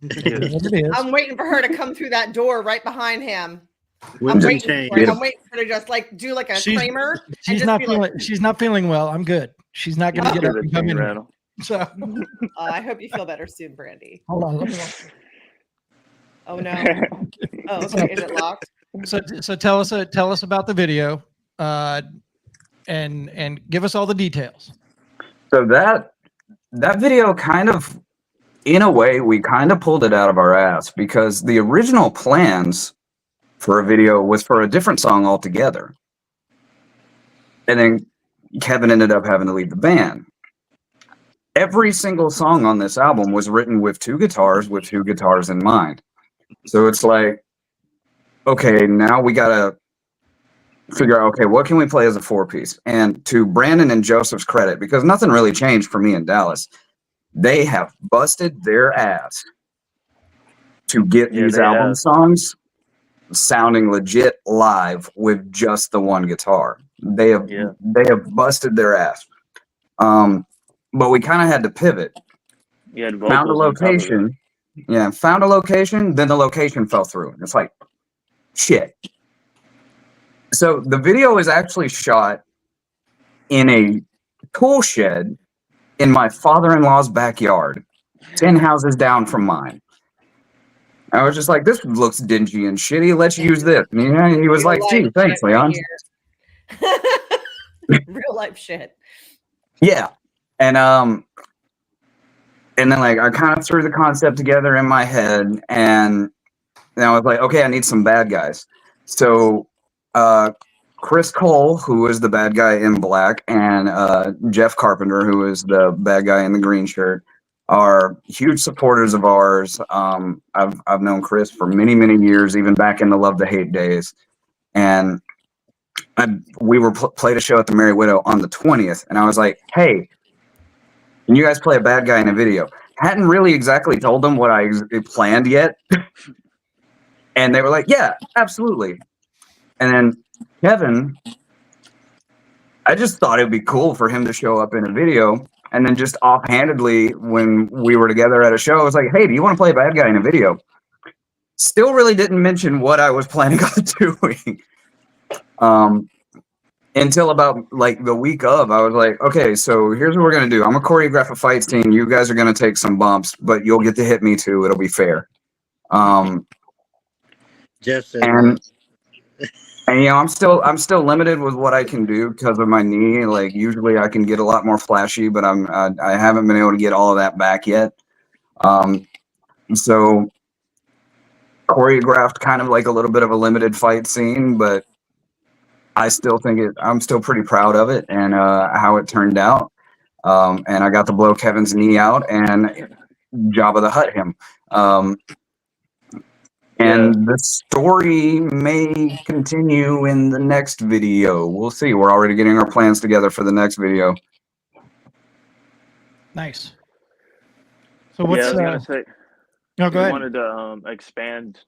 Speaker 1: It is.
Speaker 2: I'm waiting for her to come through that door right behind him.
Speaker 9: I'm
Speaker 2: waiting for her to just like do like a Kramer.
Speaker 1: She's not feeling. She's not feeling well. I'm good. She's not going to get up and come in here. So
Speaker 2: I hope you feel better soon, Brandy.
Speaker 1: hold on.
Speaker 2: Oh no. Oh, okay. Is it locked?
Speaker 1: So tell us about the video, and give us all the details.
Speaker 6: So that video kind of, in a way, we kind of pulled it out of our ass because the original plans for a video was for a different song altogether. And then Kevin ended up having to leave the band. Every single song on this album was written with two guitars in mind. So it's like, okay, now we got to figure out, okay, what can we play as a 4-piece? And to Brandon and Joseph's credit, because nothing really changed for me in Dallas, they have busted their ass to get these album songs sounding legit live with just the one guitar. They have busted their ass. But we kind of had to pivot. Found a location. Yeah, found a location, then the location fell through. It's like, shit. So the video is actually shot in a tool shed in my father-in-law's backyard, 10 houses down from mine. I was just like, this looks dingy and shitty. Let's use this. And he was like, gee, thanks, Leon.
Speaker 2: Real life shit.
Speaker 6: Yeah. And then like I kind of threw the concept together in my head, and then I was like, okay, I need some bad guys. So Chris Cole, who is the bad guy in black, and Jeff Carpenter, who is the bad guy in the green shirt, are huge supporters of ours. I've known Chris for many, many years, even back in the Love to Hate days. And we were played a show at the Merry Widow on the 20th, and I was like, hey, can you guys play a bad guy in a video? Hadn't really exactly told them what I planned yet. And they were like, yeah, absolutely. And then Kevin, I just thought it'd be cool for him to show up in a video. And then just offhandedly, when we were together at a show, I was like, hey, do you want to play a bad guy in a video? Still really didn't mention what I was planning on doing. Until about like the week of, I was like, okay, so here's what we're going to do. I'm going to choreograph a fight scene. You guys are going to take some bumps, but you'll get to hit me too. It'll be fair.
Speaker 9: Jeff said,
Speaker 6: and you know, I'm still limited with what I can do because of my knee. Like usually I can get a lot more flashy, but I haven't been able to get all of that back yet. So choreographed kind of like a little bit of a limited fight scene, but I still think I'm still pretty proud of it and how it turned out. And I got to blow Kevin's knee out and Jabba the Hutt him. And the story may continue in the next video. We'll see. We're already getting our plans together for the next video.
Speaker 1: Nice. So what's
Speaker 7: I was gonna say,
Speaker 1: no, go ahead.
Speaker 7: I wanted to expand,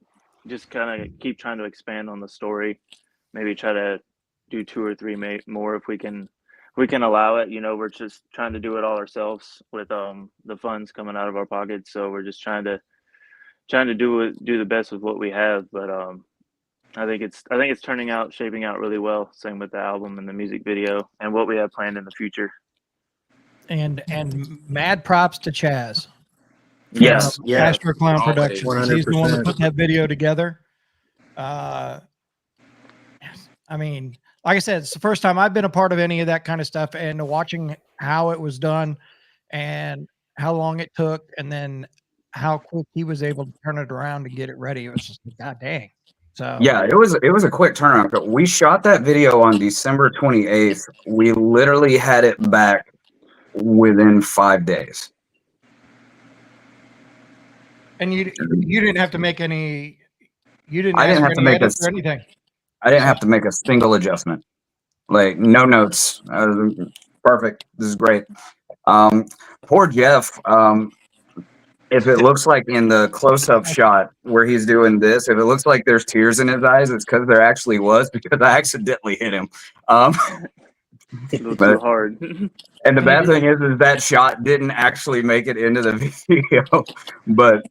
Speaker 7: just kind of keep trying to expand on the story. Maybe try to do 2 or 3 more if we can allow it. You know, we're just trying to do it all ourselves with the funds coming out of our pockets. So we're just trying to do the best with what we have. But I think it's shaping out really well. Same with the album and the music video and what we have planned in the future.
Speaker 1: And mad props to Chaz.
Speaker 7: Yes.
Speaker 1: Astro Clown
Speaker 9: Always,
Speaker 1: Productions.
Speaker 9: 100%.
Speaker 1: He's the one that put that video together. I mean, like I said, it's the first time I've been a part of any of that kind of stuff, and watching how it was done and how long it took, and then how quick he was able to turn it around and get it ready. It was just like, God dang. So
Speaker 6: Yeah, it was a quick turnaround. But we shot that video on December 28th. We literally had it back within 5 days.
Speaker 1: and you didn't have to make any. You didn't.
Speaker 6: I
Speaker 1: ask
Speaker 6: didn't
Speaker 1: for
Speaker 6: have to
Speaker 1: any
Speaker 6: make a
Speaker 1: edits or anything.
Speaker 6: I didn't have to make a single adjustment. Like no notes. Perfect. This is great. Poor Jeff. If it looks like in the close-up shot where he's doing this, if it looks like there's tears in his eyes, it's because there actually was, because I accidentally hit him.
Speaker 7: A little
Speaker 6: But
Speaker 7: too hard.
Speaker 6: and the bad thing is that shot didn't actually make it into the video, but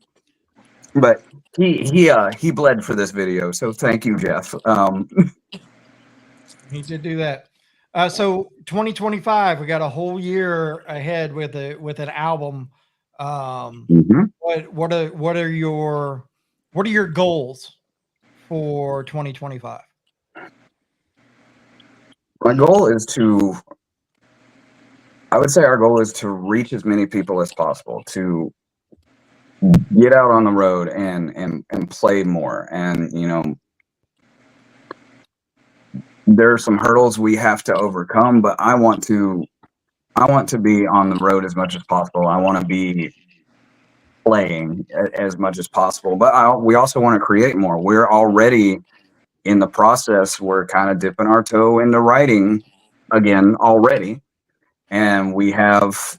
Speaker 6: he bled for this video, so thank you, Jeff.
Speaker 1: He did do that. So 2025, we got a whole year ahead with an album.
Speaker 6: Mhm.
Speaker 1: What are your goals for 2025?
Speaker 6: My goal is to, I would say our goal is to reach as many people as possible, to get out on the road and play more. And, you know, there are some hurdles we have to overcome, but I want to be on the road as much as possible. I want to be playing as much as possible, but we also want to create more. We're already in the process. We're kind of dipping our toe into writing again already, and we have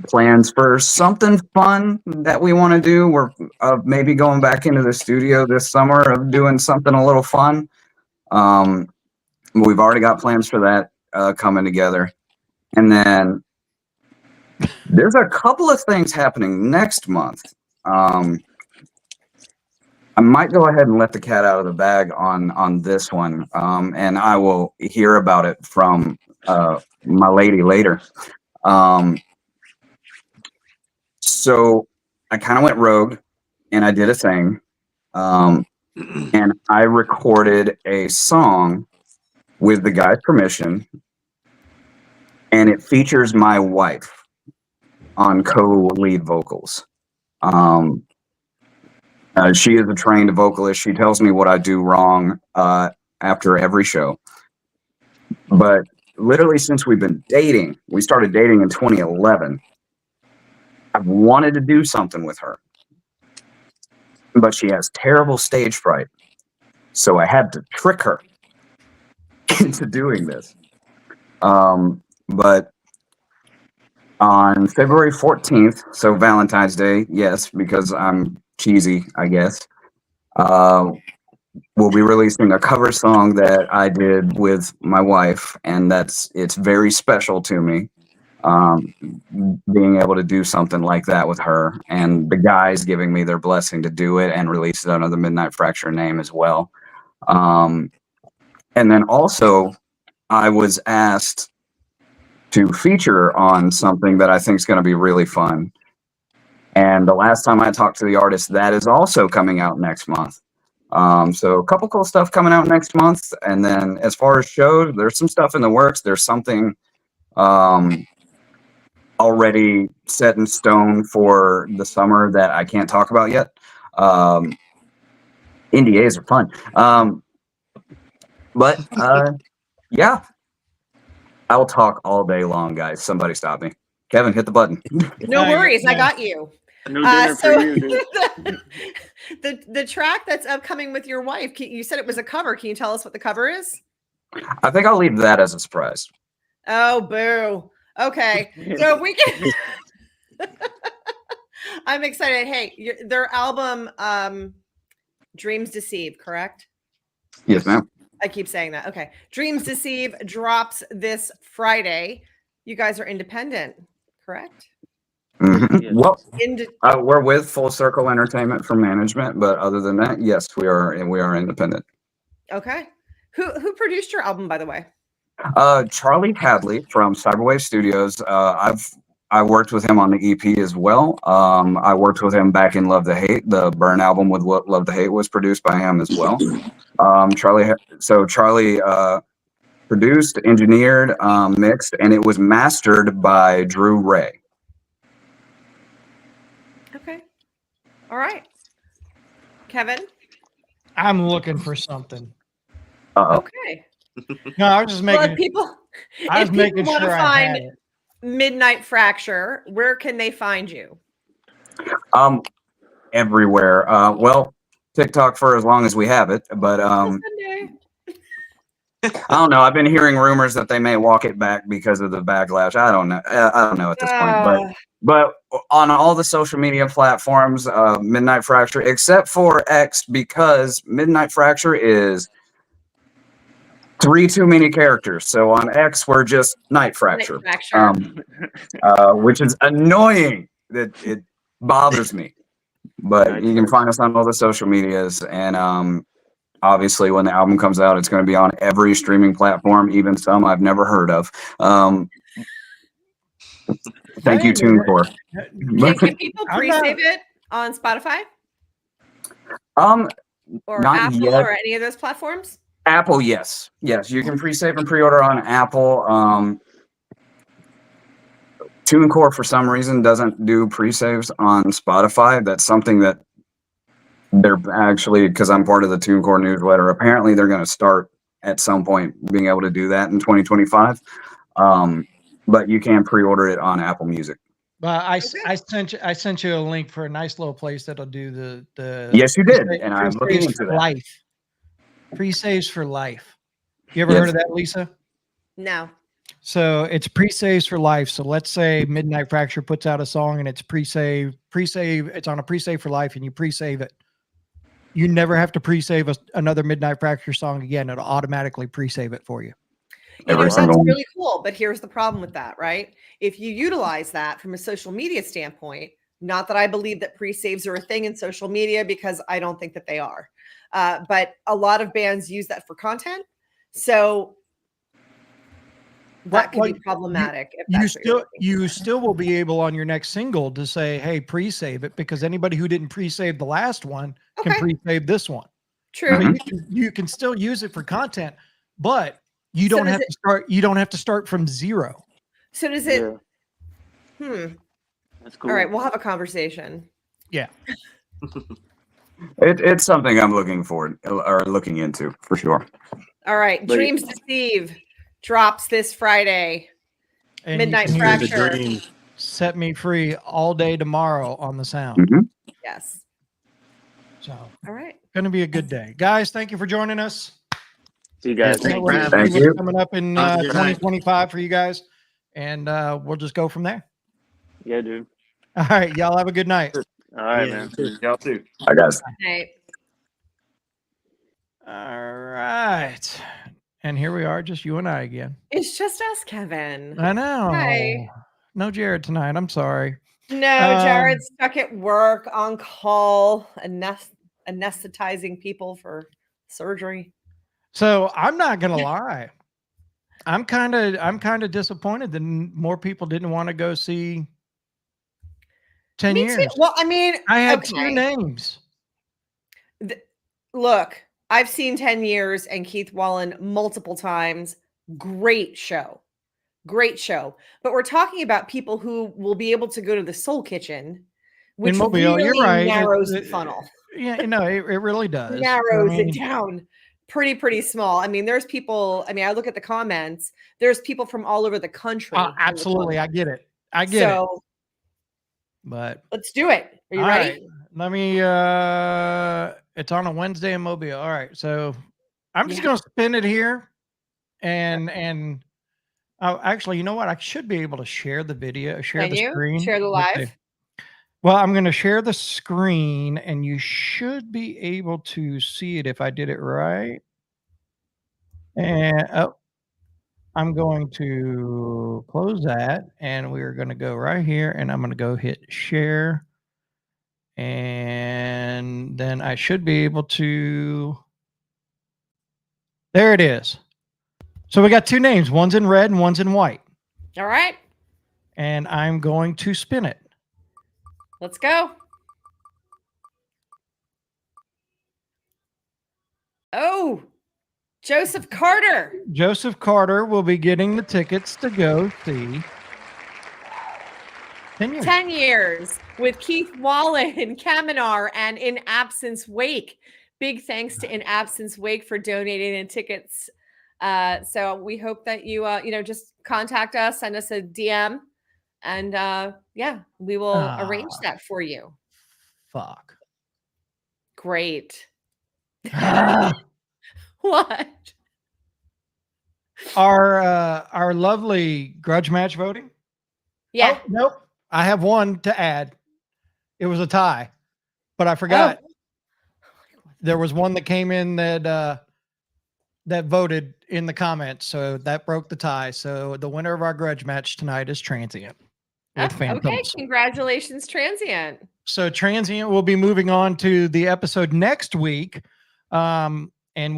Speaker 6: plans for something fun that we want to do. We're maybe going back into the studio this summer of doing something a little fun. We've already got plans for that coming together. And then there's a couple of things happening next month. I might go ahead and let the cat out of the bag on this one, and I will hear about it from my lady later. So I kind of went rogue, and I did a thing, and I recorded a song with the guy's permission, and it features my wife on co-lead vocals. She is a trained vocalist. She tells me what I do wrong after every show. But literally since we've been dating, we started dating in 2011, I've wanted to do something with her. But she has terrible stage fright. So I had to trick her into doing this. But on February 14th, so Valentine's Day, yes, because I'm cheesy, I guess, we'll be releasing a cover song that I did with my wife, and it's very special to me, being able to do something like that with her, and the guys giving me their blessing to do it and release it under the Midnight Fracture name as well. And then also, I was asked to feature on something that I think is going to be really fun. And the last time I talked to the artist, that is also coming out next month. So a couple cool stuff coming out next month. And then as far as shows, there's some stuff in the works. There's something already set in stone for the summer that I can't talk about yet. NDAs are fun. But yeah, I'll talk all day long, guys. Somebody stop me. Kevin, hit the button.
Speaker 2: No worries, I got you.
Speaker 7: No dinner for you, dude.
Speaker 2: the track that's upcoming with your wife, you said it was a cover. Can you tell us what the cover is?
Speaker 6: I think I'll leave that as a surprise.
Speaker 2: Oh, boo. Okay, so we can. I'm excited. Hey, their album, Dreams Deceive, correct?
Speaker 6: Yes, ma'am.
Speaker 2: I keep saying that. Okay. Dreams Deceive drops this Friday. You guys are independent, correct?
Speaker 6: Mm-hmm.
Speaker 7: Yes.
Speaker 6: Well, we're with Full Circle Entertainment for management, but other than that, yes, we are independent.
Speaker 2: Okay. Who produced your album, by the way?
Speaker 6: Charlie Hadley from Cyberwave Studios. I worked with him on the EP as well. I worked with him back in Love to Hate. The Burn album with Love to Hate was produced by him as well. Charlie produced, engineered, mixed, and it was mastered by Drew Ray.
Speaker 2: Okay. All right. Kevin?
Speaker 1: I'm looking for something.
Speaker 2: Okay.
Speaker 1: No, I was just making.
Speaker 2: Well, if people want to find Midnight Fracture, where can they find you?
Speaker 6: Everywhere. Well, TikTok for as long as we have it, but I don't know. I've been hearing rumors that they may walk it back because of the backlash. I don't know. I don't know at this point, but on all the social media platforms, Midnight Fracture, except for X, because Midnight Fracture is 3 too many characters. So on X, we're just Night Fracture, which is annoying. That it bothers me. But you can find us on all the social medias, and obviously, when the album comes out, it's going to be on every streaming platform, even some I've never heard of. Thank you, TuneCore.
Speaker 2: Can people pre-save it on Spotify? Or
Speaker 6: not
Speaker 2: Apple
Speaker 6: yet.
Speaker 2: or any of those platforms?
Speaker 6: Apple, yes. Yes, you can pre-save and pre-order on Apple. TuneCore, for some reason, doesn't do pre-saves on Spotify. That's something that they're actually, because I'm part of the TuneCore newsletter, apparently they're going to start at some point being able to do that in 2025. But you can pre-order it on Apple Music.
Speaker 1: I sent you a link for a nice little place that'll do the
Speaker 6: Yes, you did, and I'm looking into that.
Speaker 1: Life. Pre-saves for life. You ever heard of that, Lisa?
Speaker 2: No.
Speaker 1: So it's pre-saves for life. So let's say Midnight Fracture puts out a song and it's pre-save. It's on a pre-save for life, and you pre-save it. You never have to pre-save another Midnight Fracture song again. It'll automatically pre-save it for you.
Speaker 2: That's really cool. But here's the problem with that, right? If you utilize that from a social media standpoint, not that I believe that pre-saves are a thing in social media, because I don't think that they are. But a lot of bands use that for content. So that could be problematic.
Speaker 1: You still will be able on your next single to say, hey, pre-save it, because anybody who didn't pre-save the last one can pre-save this one.
Speaker 2: True.
Speaker 1: You can still use it for content, but you don't have to start. You don't have to start from zero.
Speaker 2: So does it? That's cool. All right, we'll have a conversation.
Speaker 1: Yeah.
Speaker 6: It's something I'm looking into for sure.
Speaker 2: All right, Dreams Deceive drops this Friday.
Speaker 1: And
Speaker 2: Midnight Fracture.
Speaker 1: Set Me Free all day tomorrow on the Sound.
Speaker 6: Mm-hmm.
Speaker 2: Yes.
Speaker 1: So,
Speaker 2: all right.
Speaker 1: Going to be a good day. Guys, thank you for joining us.
Speaker 7: See you guys.
Speaker 6: Thank
Speaker 1: you. Coming up in 2025 for you guys. And we'll just go from there.
Speaker 7: Yeah, dude.
Speaker 1: All right. Y'all have a good night.
Speaker 7: All right, man.
Speaker 8: Y'all too.
Speaker 6: Bye, guys.
Speaker 2: Night.
Speaker 1: All right. And here we are, just you and I again.
Speaker 2: It's just us, Kevin.
Speaker 1: I know.
Speaker 2: Hi.
Speaker 1: No Jared tonight. I'm sorry.
Speaker 2: No, Jared's stuck at work on call, anesthetizing people for surgery.
Speaker 1: So I'm not gonna lie. I'm kind of disappointed that more people didn't want to go see 10 years.
Speaker 2: Too. Well, I mean,
Speaker 1: I had 2 names.
Speaker 2: Look, I've seen 10 years and Keith Wallen multiple times. Great show. Great show. But we're talking about people who will be able to go to the Soul Kitchen, which really narrows the funnel.
Speaker 1: Yeah, it really does.
Speaker 2: Narrows it down pretty small. I mean, there's people, I look at the comments, there's people from all over the country.
Speaker 1: Absolutely. I get it. it. But
Speaker 2: let's do it. Are you ready?
Speaker 1: Right. Let me it's on a Wednesday in Mobile. All right. So I'm just gonna spin it here. And actually, you know what? I should be able to share the video, share the screen.
Speaker 2: Share the live.
Speaker 1: Well, I'm going to share the screen, and you should be able to see it if I did it right. And I'm going to close that, and we're going to go right here, and I'm going to go hit share. And then I should be able to. There it is. So we got 2 names. One's in red and one's in white.
Speaker 2: All right.
Speaker 1: and I'm going to spin it.
Speaker 2: Let's go. Oh, Joseph Carter.
Speaker 1: Joseph Carter will be getting the tickets to go see 10 years.
Speaker 2: 10 years with Keith Wallen, Kaminar, and In Absence Wake. Big thanks to In Absence Wake for donating in tickets. So we hope that you, just contact us, send us a DM, and yeah, we will arrange that for you.
Speaker 1: Fuck.
Speaker 2: Great. What?
Speaker 1: Our lovely grudge match voting.
Speaker 2: Yeah.
Speaker 1: Oh, nope. I have one to add. It was a tie, but I forgot.
Speaker 2: Oh.
Speaker 1: There was one that came in that voted in the comments, so that broke the tie. So the winner of our grudge match tonight is Transient with Phantoms.
Speaker 2: Okay, congratulations, Transient.
Speaker 1: So Transient will be moving on to the episode next week. And I'm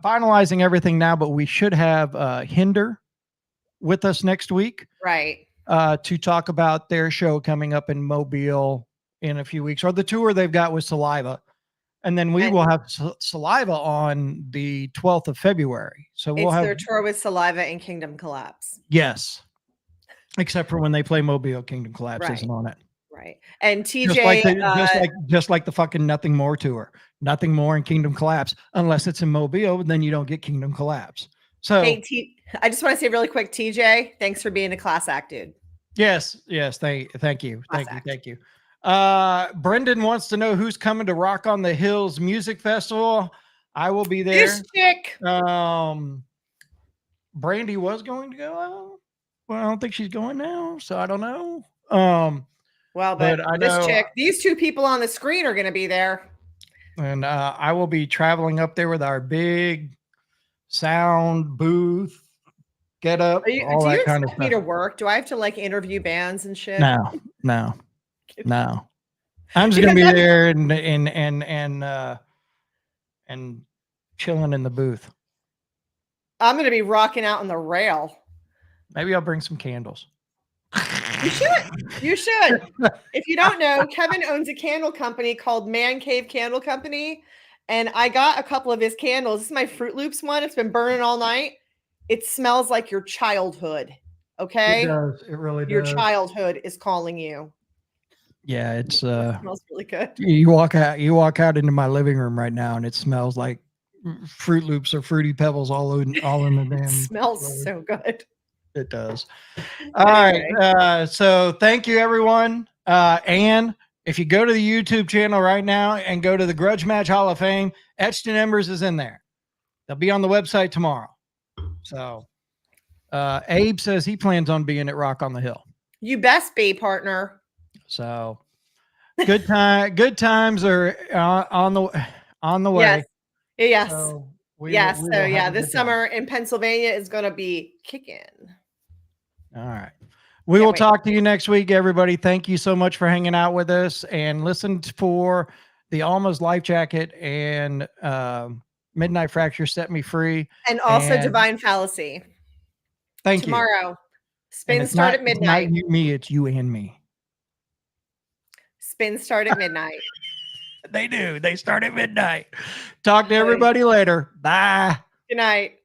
Speaker 1: finalizing everything now, but we should have Hinder with us next week.
Speaker 2: Right.
Speaker 1: To talk about their show coming up in Mobile in a few weeks, or the tour they've got with Saliva. And then we will have Saliva on the 12th of February. So we'll have
Speaker 2: their tour with Saliva and Kingdom Collapse.
Speaker 1: Yes. Except for when they play Mobile, Kingdom Collapse isn't on it.
Speaker 2: Right. And TJ
Speaker 1: just like the fucking Nothing More tour. Nothing More and Kingdom Collapse. Unless it's in Mobile, then you don't get Kingdom Collapse. So
Speaker 2: hey, I just want to say really quick, TJ, thanks for being a class act, dude.
Speaker 1: Yes. Thank you. Brendan wants to know who's coming to Rock on the Hills Music Festival. I will be there.
Speaker 2: This chick.
Speaker 1: Brandy was going to go. Well, I don't think she's going now, so I don't know.
Speaker 2: Well, but I know chick, these two people on the screen are going to be there.
Speaker 1: And I will be traveling up there with our big sound booth. Get up.
Speaker 2: Do you expect me to work? Do I have to like interview bands and shit?
Speaker 1: No. I'm just gonna be there and chilling in the booth.
Speaker 2: I'm gonna be rocking out on the rail.
Speaker 1: Maybe I'll bring some candles.
Speaker 2: You should. If you don't know, Kevin owns a candle company called Man Cave Candle Company, and I got a couple of his candles. This is my Fruit Loops one. It's been burning all night. It smells like your childhood. Okay.
Speaker 1: It does. It really does.
Speaker 2: Your childhood is calling you.
Speaker 1: Yeah, it
Speaker 2: smells really good.
Speaker 1: You walk out into my living room right now, and it smells like Fruit Loops or Fruity Pebbles all in the damn.
Speaker 2: It smells so good.
Speaker 1: It does. All right. So thank you, everyone. And if you go to the YouTube channel right now and go to the Grudge Match Hall of Fame, Etched in Embers is in there. They'll be on the website tomorrow. So Abe says he plans on being at Rock on the Hill.
Speaker 2: You best be, partner.
Speaker 1: So good times are on the way.
Speaker 2: Yes.
Speaker 1: So
Speaker 2: this summer in Pennsylvania is going to be kicking.
Speaker 1: All right. We will talk to you next week, everybody. Thank you so much for hanging out with us, and listen for the Almas Life Jacket and Midnight Fracture Set Me Free.
Speaker 2: And also Divine Fallacy.
Speaker 1: Thank you.
Speaker 2: Tomorrow. Spin start at midnight.
Speaker 1: It's not me, it's you and me.
Speaker 2: Spin start at midnight.
Speaker 1: They do. They start at midnight. Talk to everybody later. Bye.
Speaker 2: Good night.